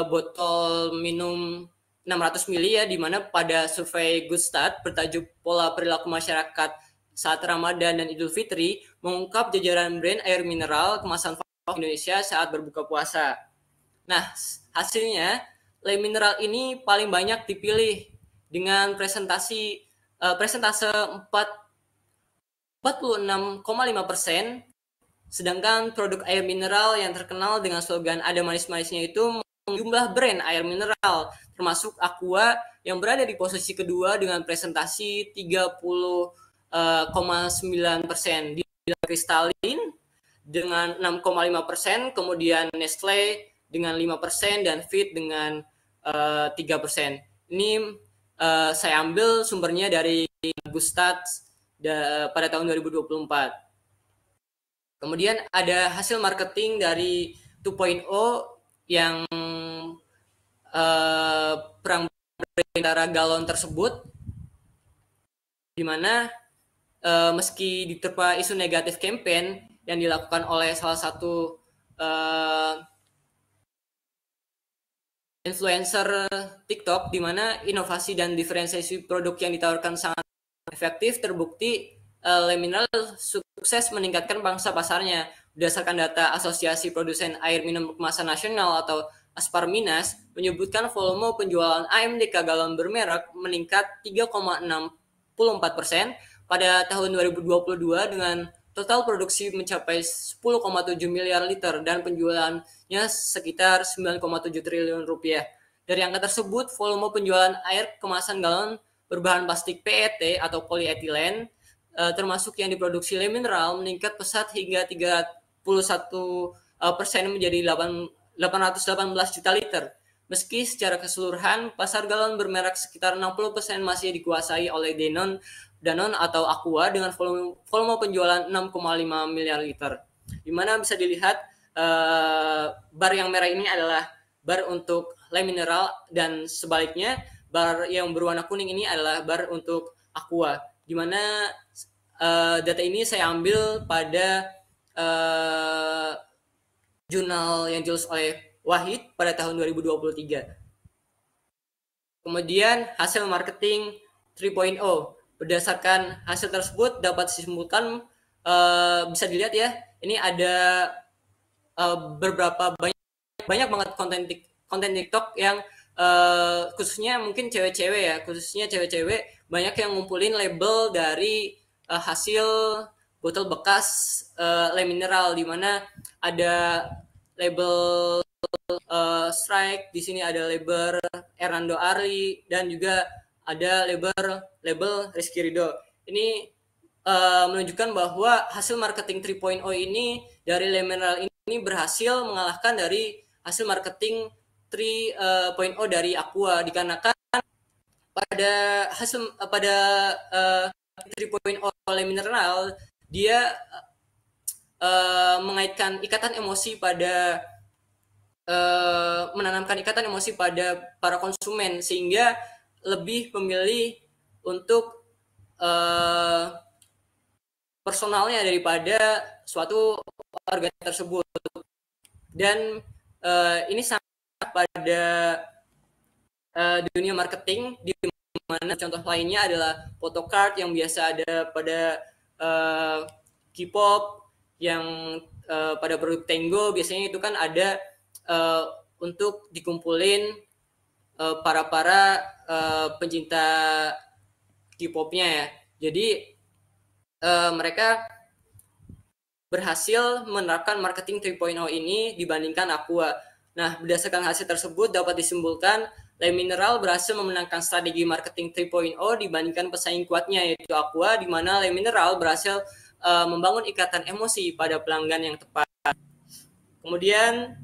botol minum 600 ml ya, di mana pada survei Good Start bertajuk pola perilaku masyarakat saat Ramadan dan Idul Fitri mengungkap jajaran brand air mineral kemasan Indonesia saat berbuka puasa. Nah, hasilnya Le Mineral ini paling banyak dipilih dengan presentase 46,5%, sedangkan produk air mineral yang terkenal dengan slogan ada manis-manisnya itu jumlah brand air mineral, termasuk Aqua yang berada di posisi kedua dengan presentasi 30,9%. Di Kristalin dengan 6,5%, kemudian Nestle dengan 5% dan Fit dengan 3%. Ini saya ambil sumbernya dari Gustats pada tahun 2024. Kemudian ada hasil marketing dari 2.0 yang perang antara galon tersebut, di mana meski diterpa isu negatif campaign yang dilakukan oleh salah satu influencer TikTok, di mana inovasi dan diferensiasi produk yang ditawarkan sangat efektif, terbukti Le Mineral sukses meningkatkan pangsa pasarnya. Berdasarkan data Asosiasi Produsen Air Minum Kemasan Nasional atau Asparminas, menyebutkan volume penjualan AMDK galon bermerek meningkat 3,64% pada tahun 2022 dengan total produksi mencapai 10,7 miliar liter dan penjualannya sekitar 9,7 triliun rupiah. Dari angka tersebut, volume penjualan air kemasan galon berbahan plastik PET atau polyethylene termasuk yang diproduksi Le Mineral meningkat pesat hingga 31% menjadi 818 juta liter. Meski secara keseluruhan pasar galon bermerek sekitar 60% masih dikuasai oleh Danone atau Aqua dengan volume penjualan 6,5 miliar liter. Di mana bisa dilihat bar yang merah ini adalah bar untuk Le Mineral dan sebaliknya bar yang berwarna kuning ini adalah bar untuk Aqua. Di mana data ini saya ambil pada jurnal yang ditulis oleh Wahid pada tahun 2023. Kemudian hasil marketing 3.0. Berdasarkan hasil tersebut dapat disimpulkan, bisa dilihat ya, ini ada beberapa banyak banget konten TikTok yang khususnya mungkin cewek-cewek ya, khususnya cewek-cewek banyak yang ngumpulin label dari hasil botol bekas Le Mineral, di mana ada label Strike, di sini ada label Hernando Arli dan juga ada label Rizky Ridho. Ini menunjukkan bahwa hasil marketing 3.0 ini dari Le Mineral ini berhasil mengalahkan dari hasil marketing 3.0 dari Aqua, dikarenakan pada 3.0 Le Mineral dia mengaitkan ikatan emosi pada menanamkan ikatan emosi pada para konsumen sehingga lebih memilih untuk personalnya daripada suatu organ tersebut. Dan ini sangat pada dunia marketing, di mana contoh lainnya adalah photocard yang biasa ada pada K-pop, yang pada produk Tango biasanya itu kan ada untuk dikumpulin para pencinta K-popnya ya. Jadi mereka berhasil menerapkan marketing 3.0 ini dibandingkan Aqua. Nah, berdasarkan hasil tersebut dapat disimpulkan Le Mineral berhasil memenangkan strategi marketing 3.0 dibandingkan pesaing kuatnya yaitu Aqua, di mana Le Mineral berhasil membangun ikatan emosi pada pelanggan yang tepat. Kemudian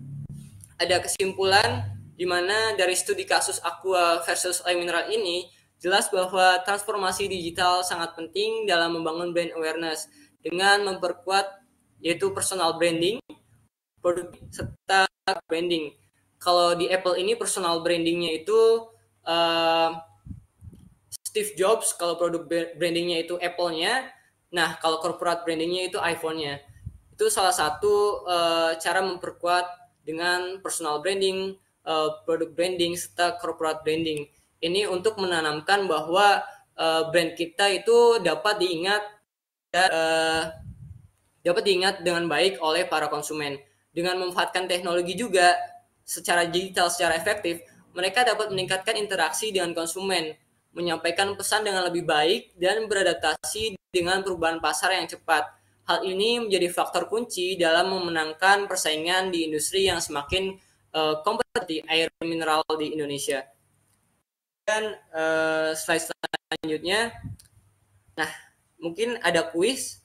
ada kesimpulan di mana dari studi kasus Aqua versus Le Mineral ini jelas bahwa transformasi digital sangat penting dalam membangun brand awareness dengan memperkuat yaitu personal branding, produk serta branding. Kalau di Apple ini personal brandingnya itu Steve Jobs, kalau produk brandingnya itu Apple-nya. Nah, kalau corporate brandingnya itu iPhone-nya. Itu salah satu cara memperkuat dengan personal branding, produk branding, serta corporate branding. Ini untuk menanamkan bahwa brand kita itu dapat diingat dapat diingat dengan baik oleh para konsumen. Dengan memanfaatkan teknologi juga secara digital, secara efektif, mereka dapat meningkatkan interaksi dengan konsumen, menyampaikan pesan dengan lebih baik, dan beradaptasi dengan perubahan pasar yang cepat. Hal ini menjadi faktor kunci dalam memenangkan persaingan di industri yang semakin kompetitif air mineral di Indonesia. Dan slide selanjutnya, nah mungkin ada kuis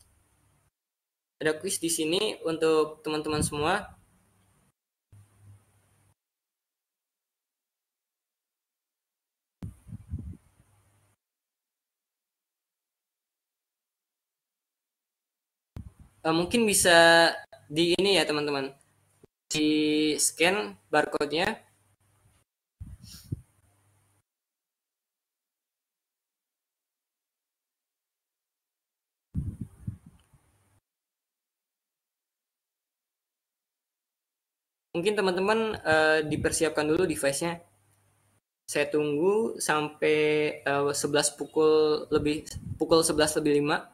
di sini untuk teman-teman semua. Mungkin bisa di ini ya teman-teman, di scan barcode-nya. Mungkin teman-teman dipersiapkan dulu device-nya. Saya tunggu sampai 11 pukul 11 lebih 5.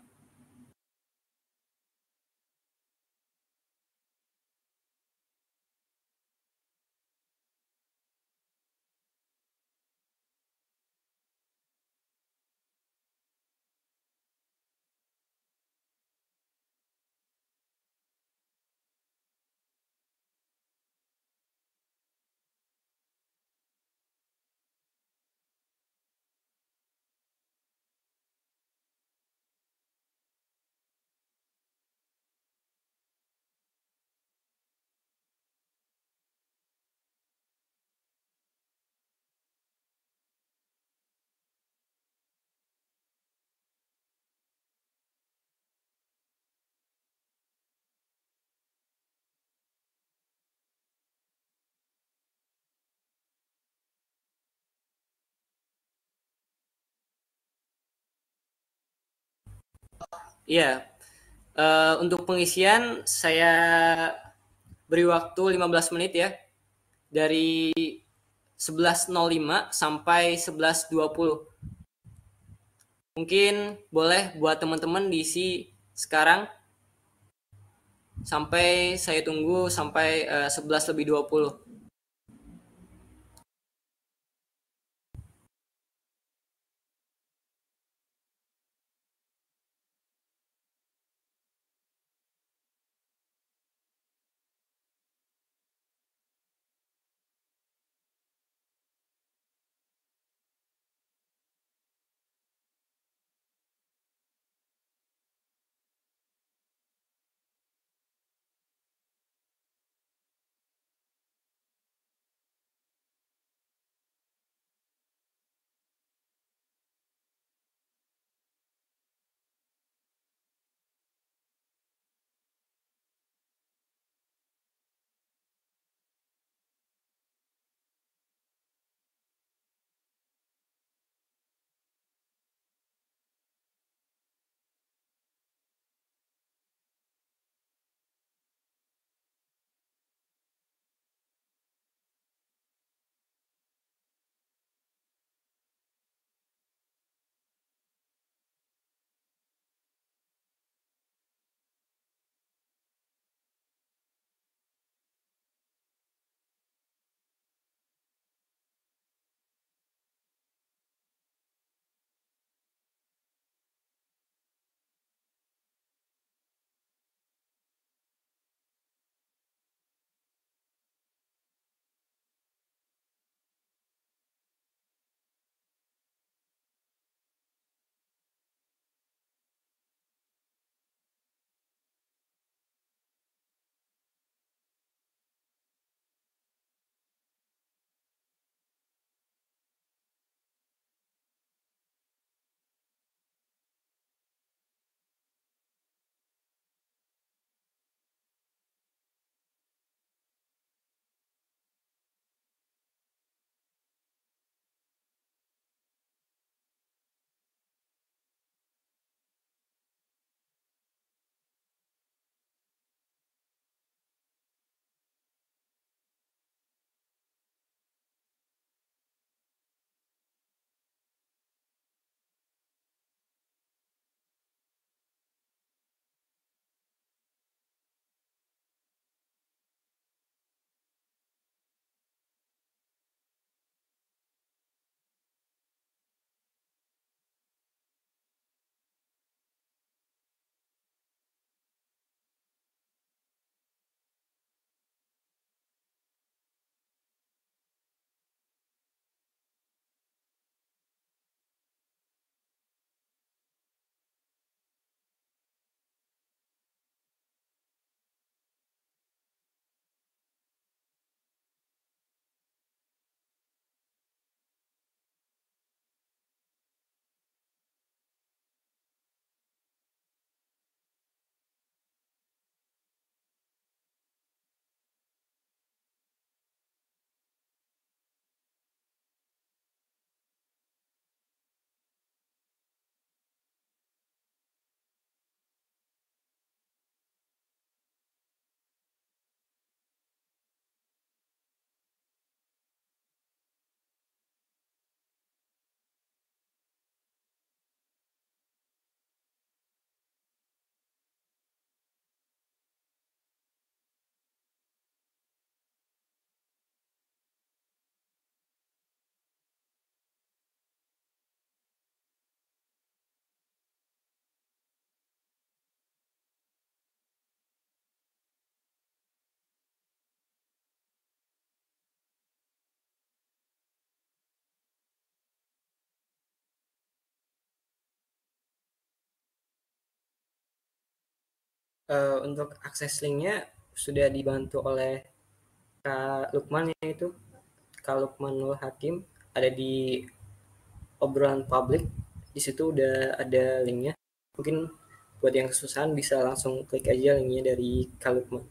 Iya, untuk pengisian saya beri waktu 15 menit ya. Dari 11.05 sampai 11.20. Mungkin boleh buat teman-teman diisi sekarang sampai saya tunggu sampai 11 lebih 20. Untuk akses linknya sudah dibantu oleh Kak Lukman, yaitu Kak Lukmanul Hakim, ada di obrolan publik. Di situ udah ada linknya. Mungkin buat yang kesusahan bisa langsung klik aja linknya dari Kak Lukman.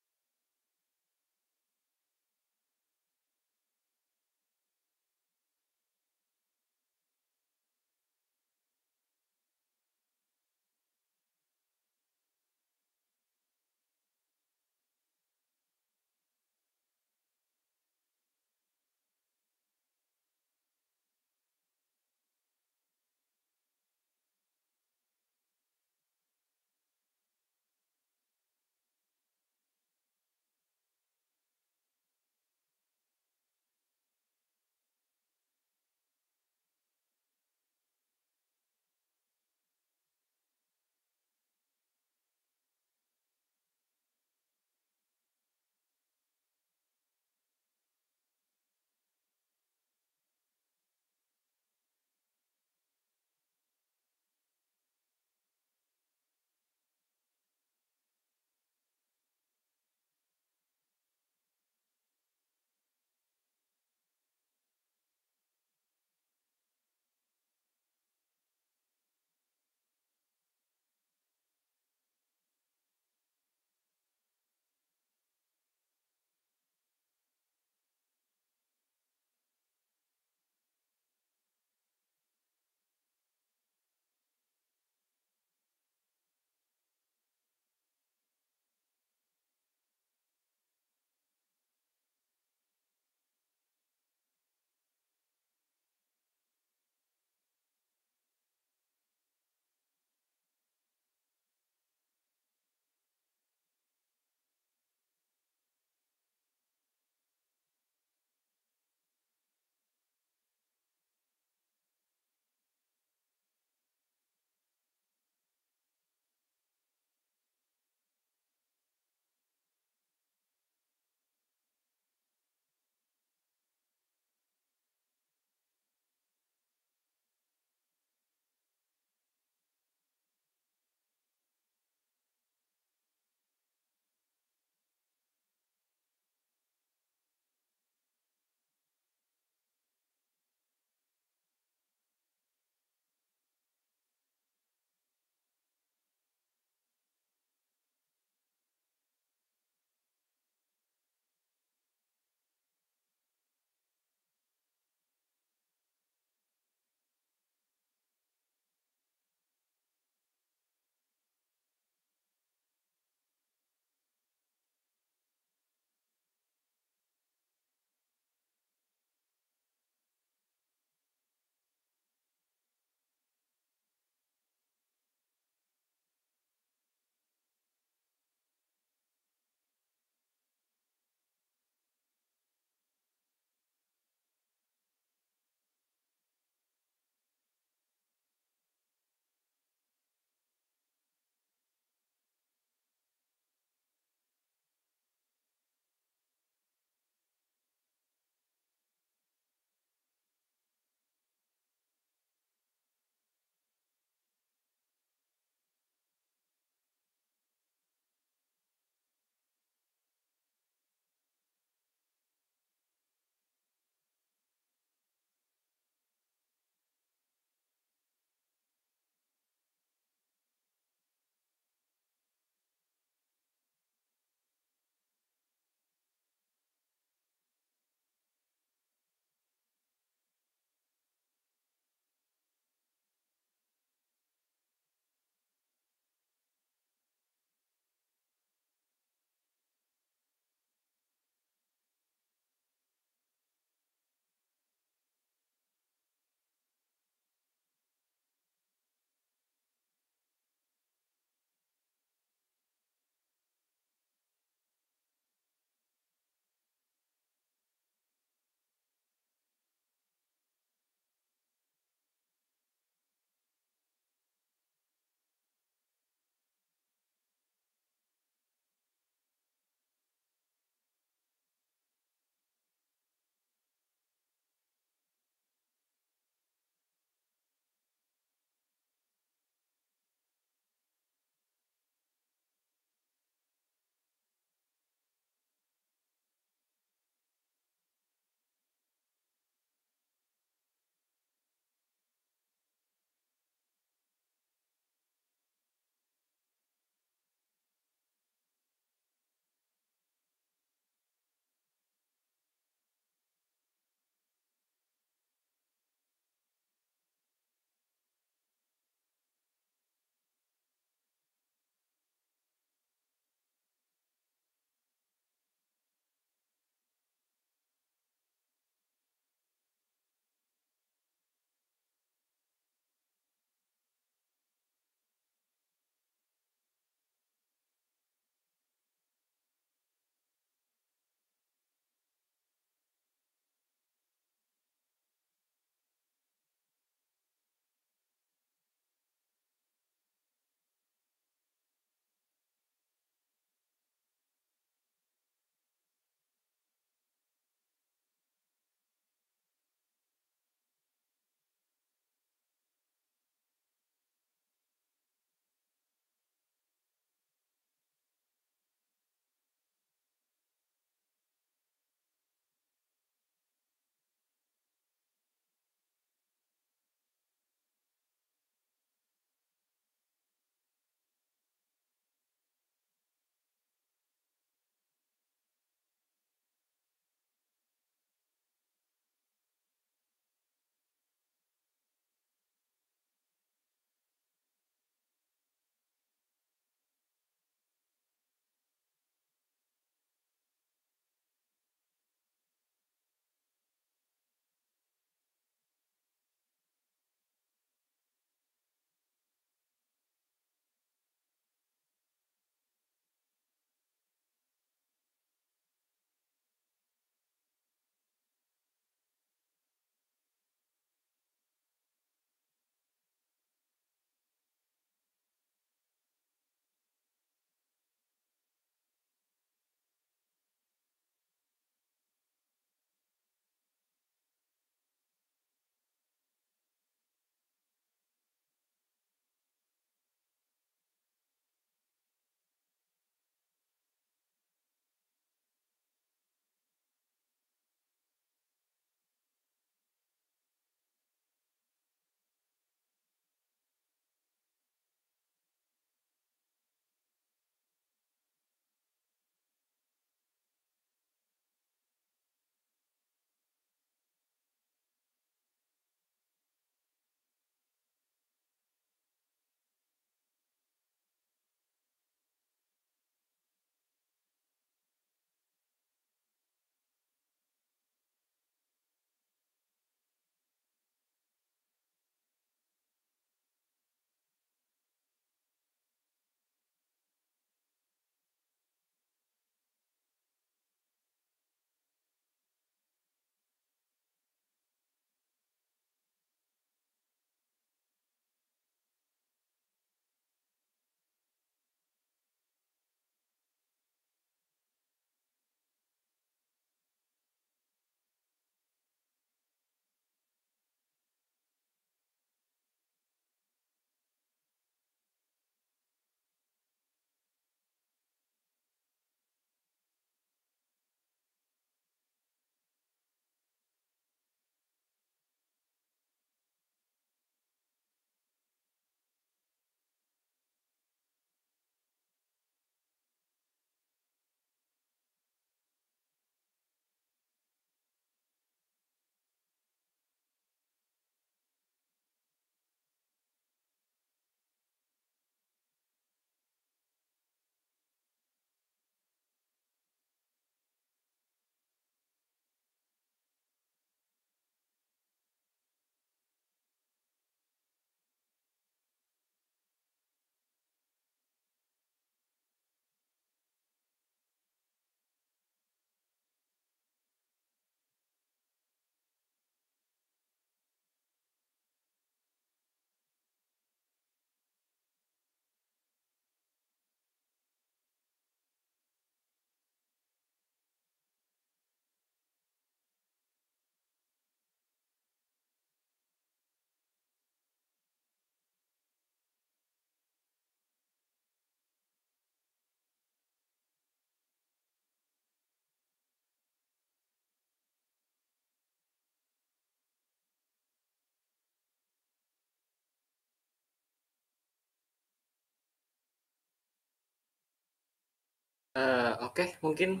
Oke, mungkin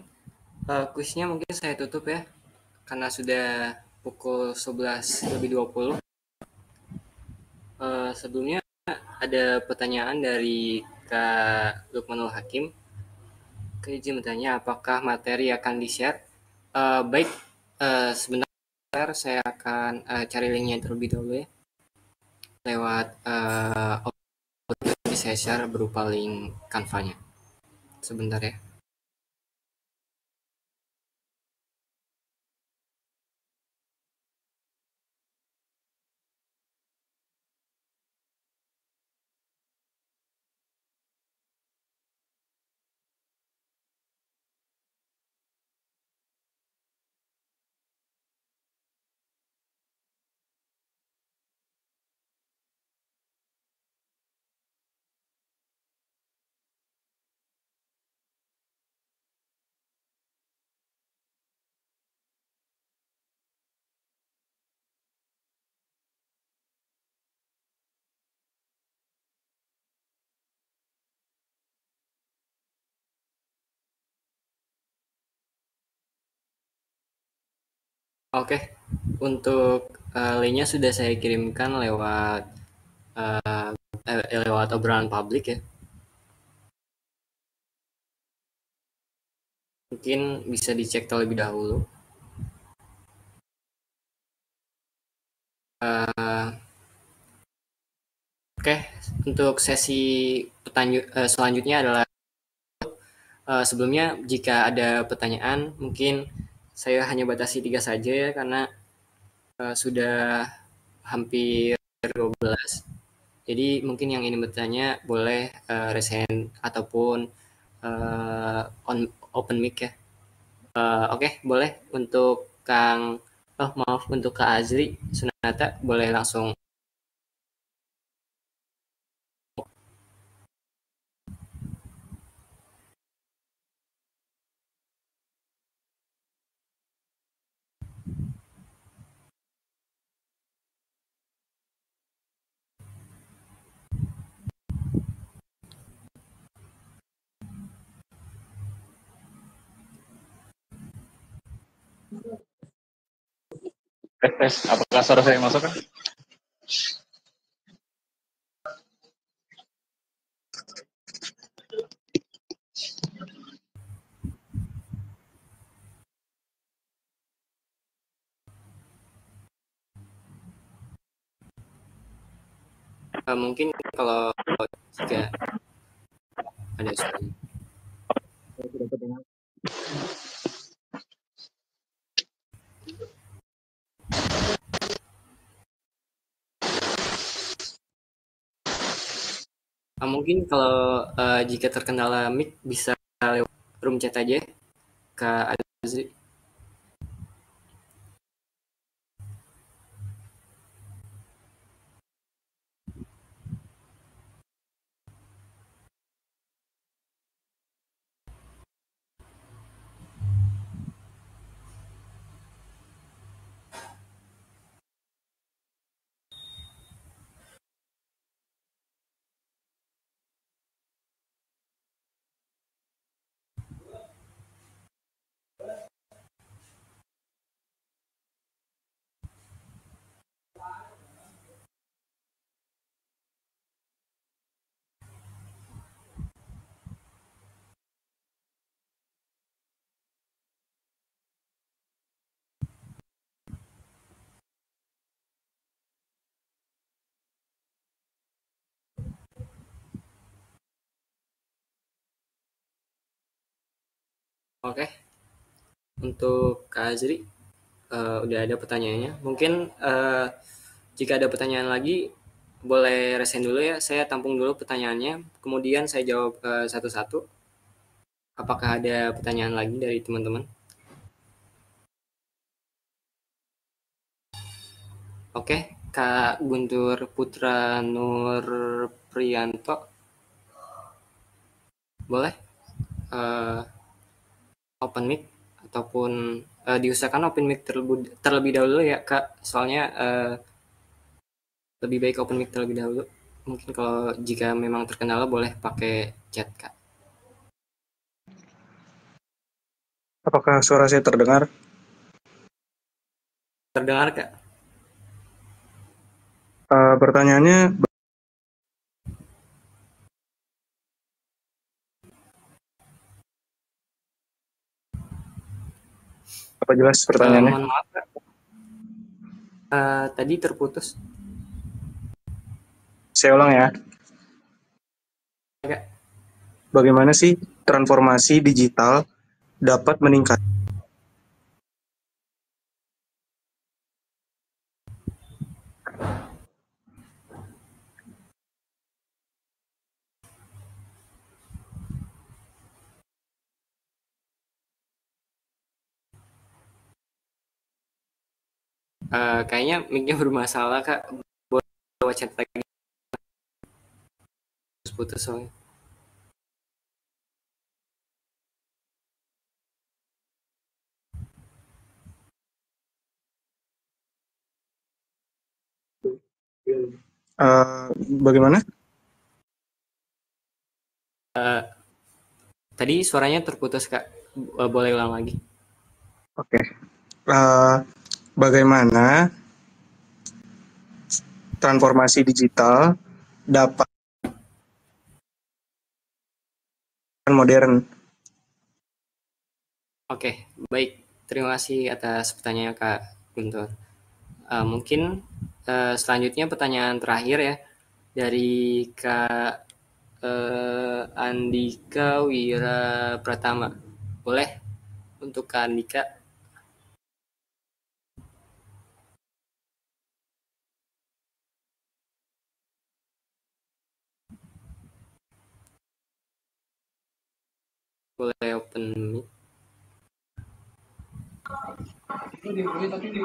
kuisnya mungkin saya tutup ya, karena sudah pukul 11:20. Sebelumnya ada pertanyaan dari Kak Lukmanul Hakim. Oke, izin bertanya, apakah materi akan di-share? Baik, sebentar saya akan cari linknya terlebih dahulu ya. Lewat saya share berupa link Canva-nya. Sebentar ya. Oke, untuk linknya sudah saya kirimkan lewat obrolan publik ya. Mungkin bisa dicek terlebih dahulu. Oke, untuk sesi selanjutnya adalah sebelumnya jika ada pertanyaan mungkin saya hanya batasi 3 saja ya, karena sudah hampir 12. Jadi mungkin yang ingin bertanya boleh resen ataupun on open mic ya. Oke, boleh untuk maaf, untuk Kak Azri Sunata boleh langsung. Tes, apakah suara saya masuk kan? Mungkin kalau jika ada suara. Mungkin kalau jika terkendala mic bisa lewat room chat aja Kak Azri. Oke, untuk Kak Azri udah ada pertanyaannya. Mungkin jika ada pertanyaan lagi boleh resen dulu ya. Saya tampung dulu pertanyaannya, kemudian saya jawab satu-satu. Apakah ada pertanyaan lagi dari teman-teman? Oke, Kak Guntur Putra Nur Priyanto, boleh open mic ataupun diusahakan open mic terlebih dahulu ya Kak, soalnya lebih baik open mic terlebih dahulu. Mungkin kalau jika memang terkendala boleh pakai chat Kak. Apakah suara saya terdengar? Terdengar, Kak? Pertanyaannya, apa jelas pertanyaannya? Mohon maaf, Kak. Tadi terputus. Saya ulang ya. Kak. Bagaimana sih transformasi digital dapat meningkat? Kayaknya mic-nya bermasalah, Kak. Boleh coba chat lagi, putus soalnya. Bagaimana? Tadi suaranya terputus, Kak. Boleh ulang lagi. Oke. Bagaimana transformasi digital dapat modern? Oke, baik. Terima kasih atas pertanyaannya, Kak Guntur. Mungkin selanjutnya pertanyaan terakhir ya dari Kak Andika Wira Pratama. Boleh untuk Kak Andika? Boleh open mic.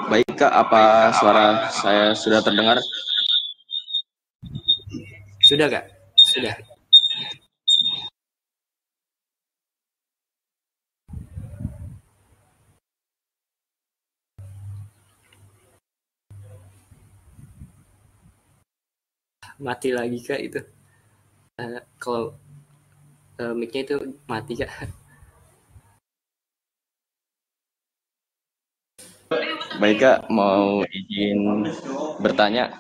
Baik Kak, apa suara saya sudah terdengar? Sudah, Kak? Sudah. Mati lagi, Kak, itu. Kalau mic-nya itu mati, Kak. Baik Kak, mau izin bertanya,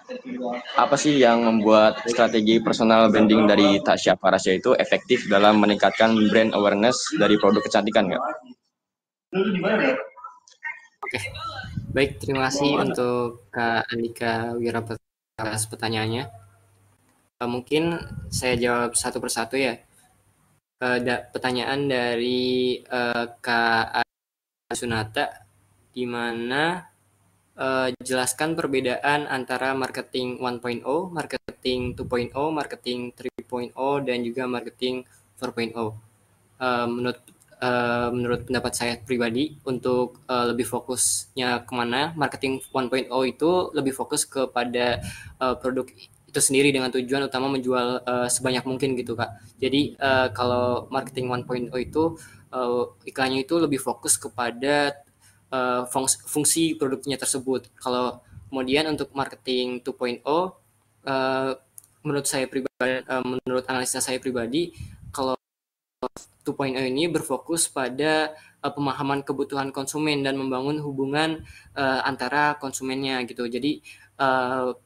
apa sih yang membuat strategi personal branding dari Tasya Farasya itu efektif dalam meningkatkan brand awareness dari produk kecantikan Kak? Oke, baik. Terima kasih untuk Kak Andika Wira atas pertanyaannya. Mungkin saya jawab satu persatu ya. Pertanyaan dari Kak Sunata, di mana jelaskan perbedaan antara marketing 1.0, marketing 2.0, marketing 3.0, dan juga marketing 4.0. Menurut pendapat saya pribadi, untuk lebih fokusnya kemana, marketing 1.0 itu lebih fokus kepada produk itu sendiri dengan tujuan utama menjual sebanyak mungkin gitu, Kak. Jadi kalau marketing 1.0 itu iklannya itu lebih fokus kepada fungsi produknya tersebut. Kalau kemudian untuk marketing 2.0, menurut saya pribadi, menurut analisa saya pribadi, kalau 2.0 ini berfokus pada pemahaman kebutuhan konsumen dan membangun hubungan antara konsumennya gitu. Jadi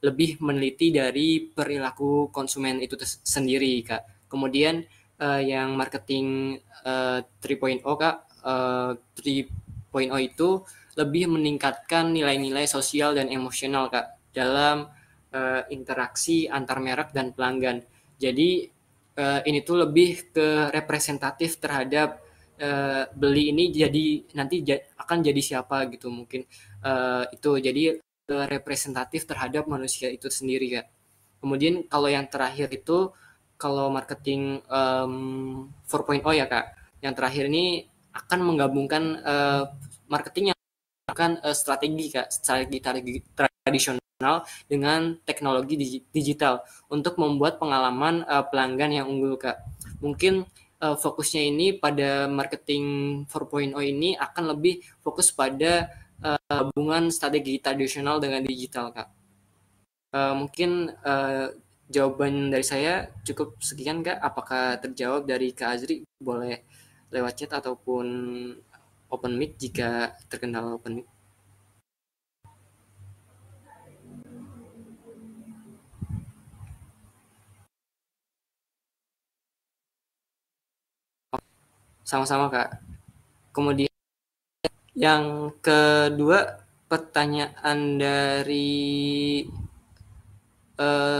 lebih meneliti dari perilaku konsumen itu sendiri, Kak. Kemudian yang marketing 3.0, Kak, 3.0 itu lebih meningkatkan nilai-nilai sosial dan emosional, Kak, dalam interaksi antar merek dan pelanggan. Jadi ini tuh lebih ke representatif terhadap beli ini jadi nanti akan jadi siapa gitu, mungkin itu jadi representatif terhadap manusia itu sendiri, Kak. Kemudian kalau yang terakhir itu, kalau marketing 4.0 ya, Kak, yang terakhir ini akan menggabungkan marketing yang akan strategi, Kak, strategi tradisional dengan teknologi digital untuk membuat pengalaman pelanggan yang unggul, Kak. Mungkin fokusnya ini pada marketing 4.0 ini akan lebih fokus pada gabungan strategi tradisional dengan digital, Kak. Mungkin jawaban dari saya cukup sekian, Kak. Apakah terjawab dari Kak Azri? Boleh lewat chat ataupun open mic jika terkendala open mic. Sama-sama Kak. Kemudian yang kedua, pertanyaan dari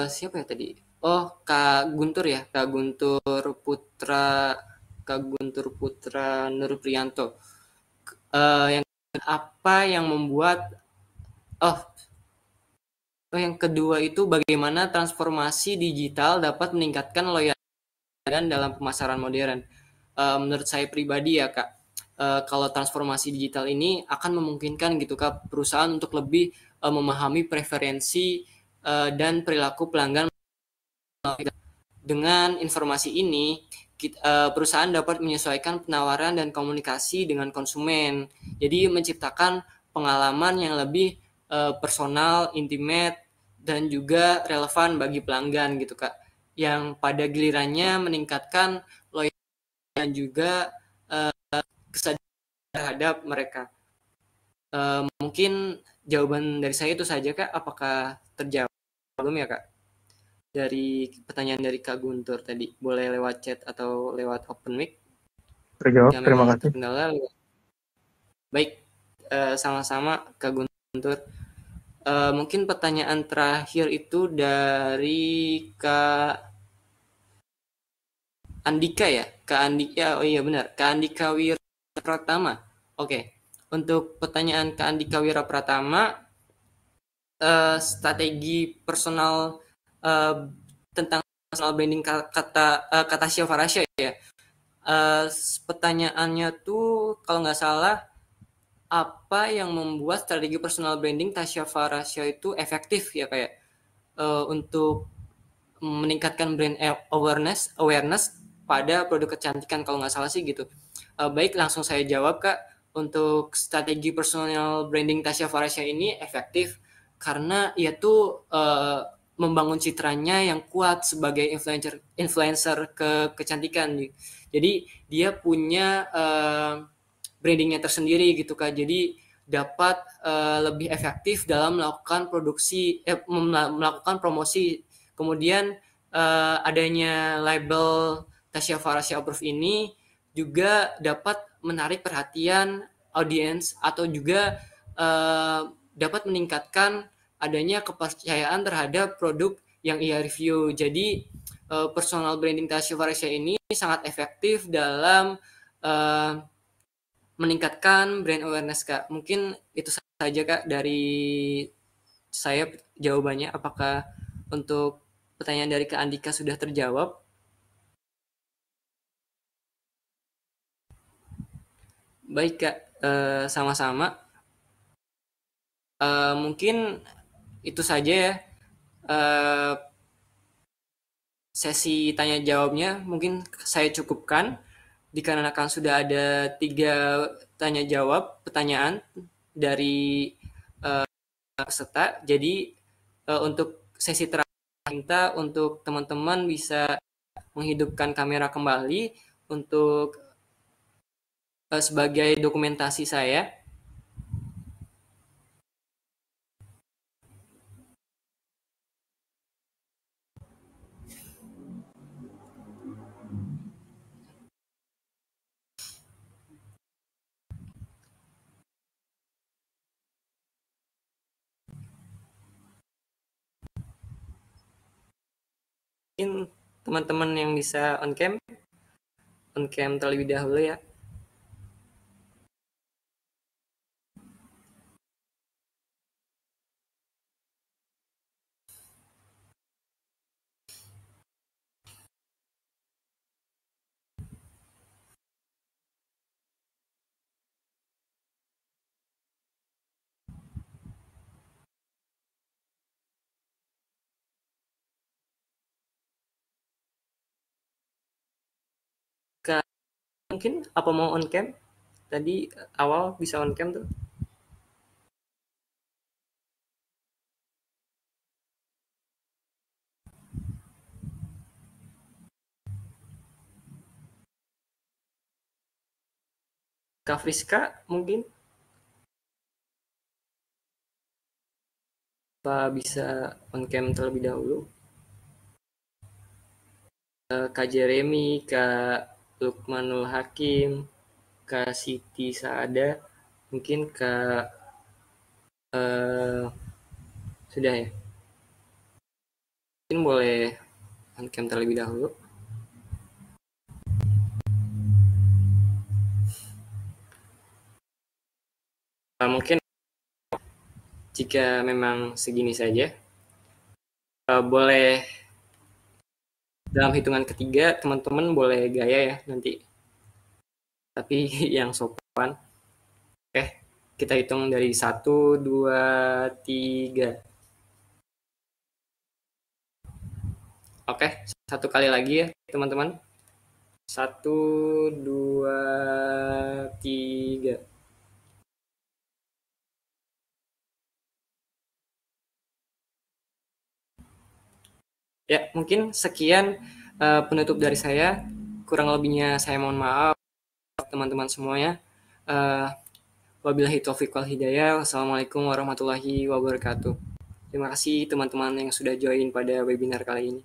siapa ya tadi? Oh, Kak Guntur ya, Kak Guntur Putra, Kak Guntur Putra Nurprianto. Yang apa yang membuat oh yang kedua itu bagaimana transformasi digital dapat meningkatkan loyalitas dalam pemasaran modern. Menurut saya pribadi ya Kak, kalau transformasi digital ini akan memungkinkan gitu Kak perusahaan untuk lebih memahami preferensi dan perilaku pelanggan. Dengan informasi ini, perusahaan dapat menyesuaikan penawaran dan komunikasi dengan konsumen. Jadi menciptakan pengalaman yang lebih personal, intimate, dan juga relevan bagi pelanggan gitu Kak. Yang pada gilirannya meningkatkan loyalitas dan juga kesadaran terhadap mereka. Mungkin jawaban dari saya itu saja Kak. Apakah terjawab belum ya Kak? Dari pertanyaan dari Kak Guntur tadi, boleh lewat chat atau lewat open mic. Terjawab, Yang terima memang kasih. terkendala. Baik, sama-sama Kak Guntur. Mungkin pertanyaan terakhir itu dari Kak Andika ya, Kak Andika. Oh iya benar, Kak Andika Wira Pratama. Oke, untuk pertanyaan Kak Andika Wira Pratama, strategi personal tentang personal branding kata Shia Farasya ya. Pertanyaannya tuh kalau nggak salah, apa yang membuat strategi personal branding Tasya Farasya itu efektif ya kayak untuk meningkatkan brand awareness pada produk kecantikan kalau nggak salah sih gitu. Baik, langsung saya jawab Kak. Untuk strategi personal branding Tasya Farasya ini efektif karena ia tuh membangun citranya yang kuat sebagai influencer kecantikan. Jadi dia punya brandingnya tersendiri gitu Kak. Jadi dapat lebih efektif dalam melakukan melakukan promosi. Kemudian adanya label Tasya Farasya Approve ini juga dapat menarik perhatian audiens atau juga dapat meningkatkan adanya kepercayaan terhadap produk yang ia review. Jadi personal branding Tasya Farasya ini sangat efektif dalam meningkatkan brand awareness Kak. Mungkin itu saja Kak dari saya jawabannya. Apakah untuk pertanyaan dari Kak Andika sudah terjawab? Baik Kak, sama-sama. Mungkin itu saja ya sesi tanya jawabnya. Mungkin saya cukupkan dikarenakan sudah ada 3 tanya jawab pertanyaan dari peserta. Jadi untuk sesi terakhir minta untuk teman-teman bisa menghidupkan kamera kembali untuk sebagai dokumentasi saya. Mungkin teman-teman yang bisa on cam terlebih dahulu ya. Kak, mungkin apa mau on cam? Tadi awal bisa on cam tuh. Kak Friska mungkin? Apa bisa on cam terlebih dahulu? Kak Jeremy, Kak Lukmanul Hakim, Kak Siti Saada, mungkin Kak sudah ya? Mungkin boleh on cam terlebih dahulu. Mungkin jika memang segini saja, boleh dalam hitungan ketiga teman-teman boleh gaya ya nanti, tapi yang sopan. Oke, kita hitung dari 1, 2, 3. Oke, satu kali lagi ya teman-teman. 1, 2, 3. Ya, mungkin sekian penutup dari saya. Kurang lebihnya saya mohon maaf teman-teman semuanya. Wabillahi taufiq wal hidayah. Wassalamualaikum warahmatullahi wabarakatuh. Terima kasih teman-teman yang sudah join pada webinar kali ini.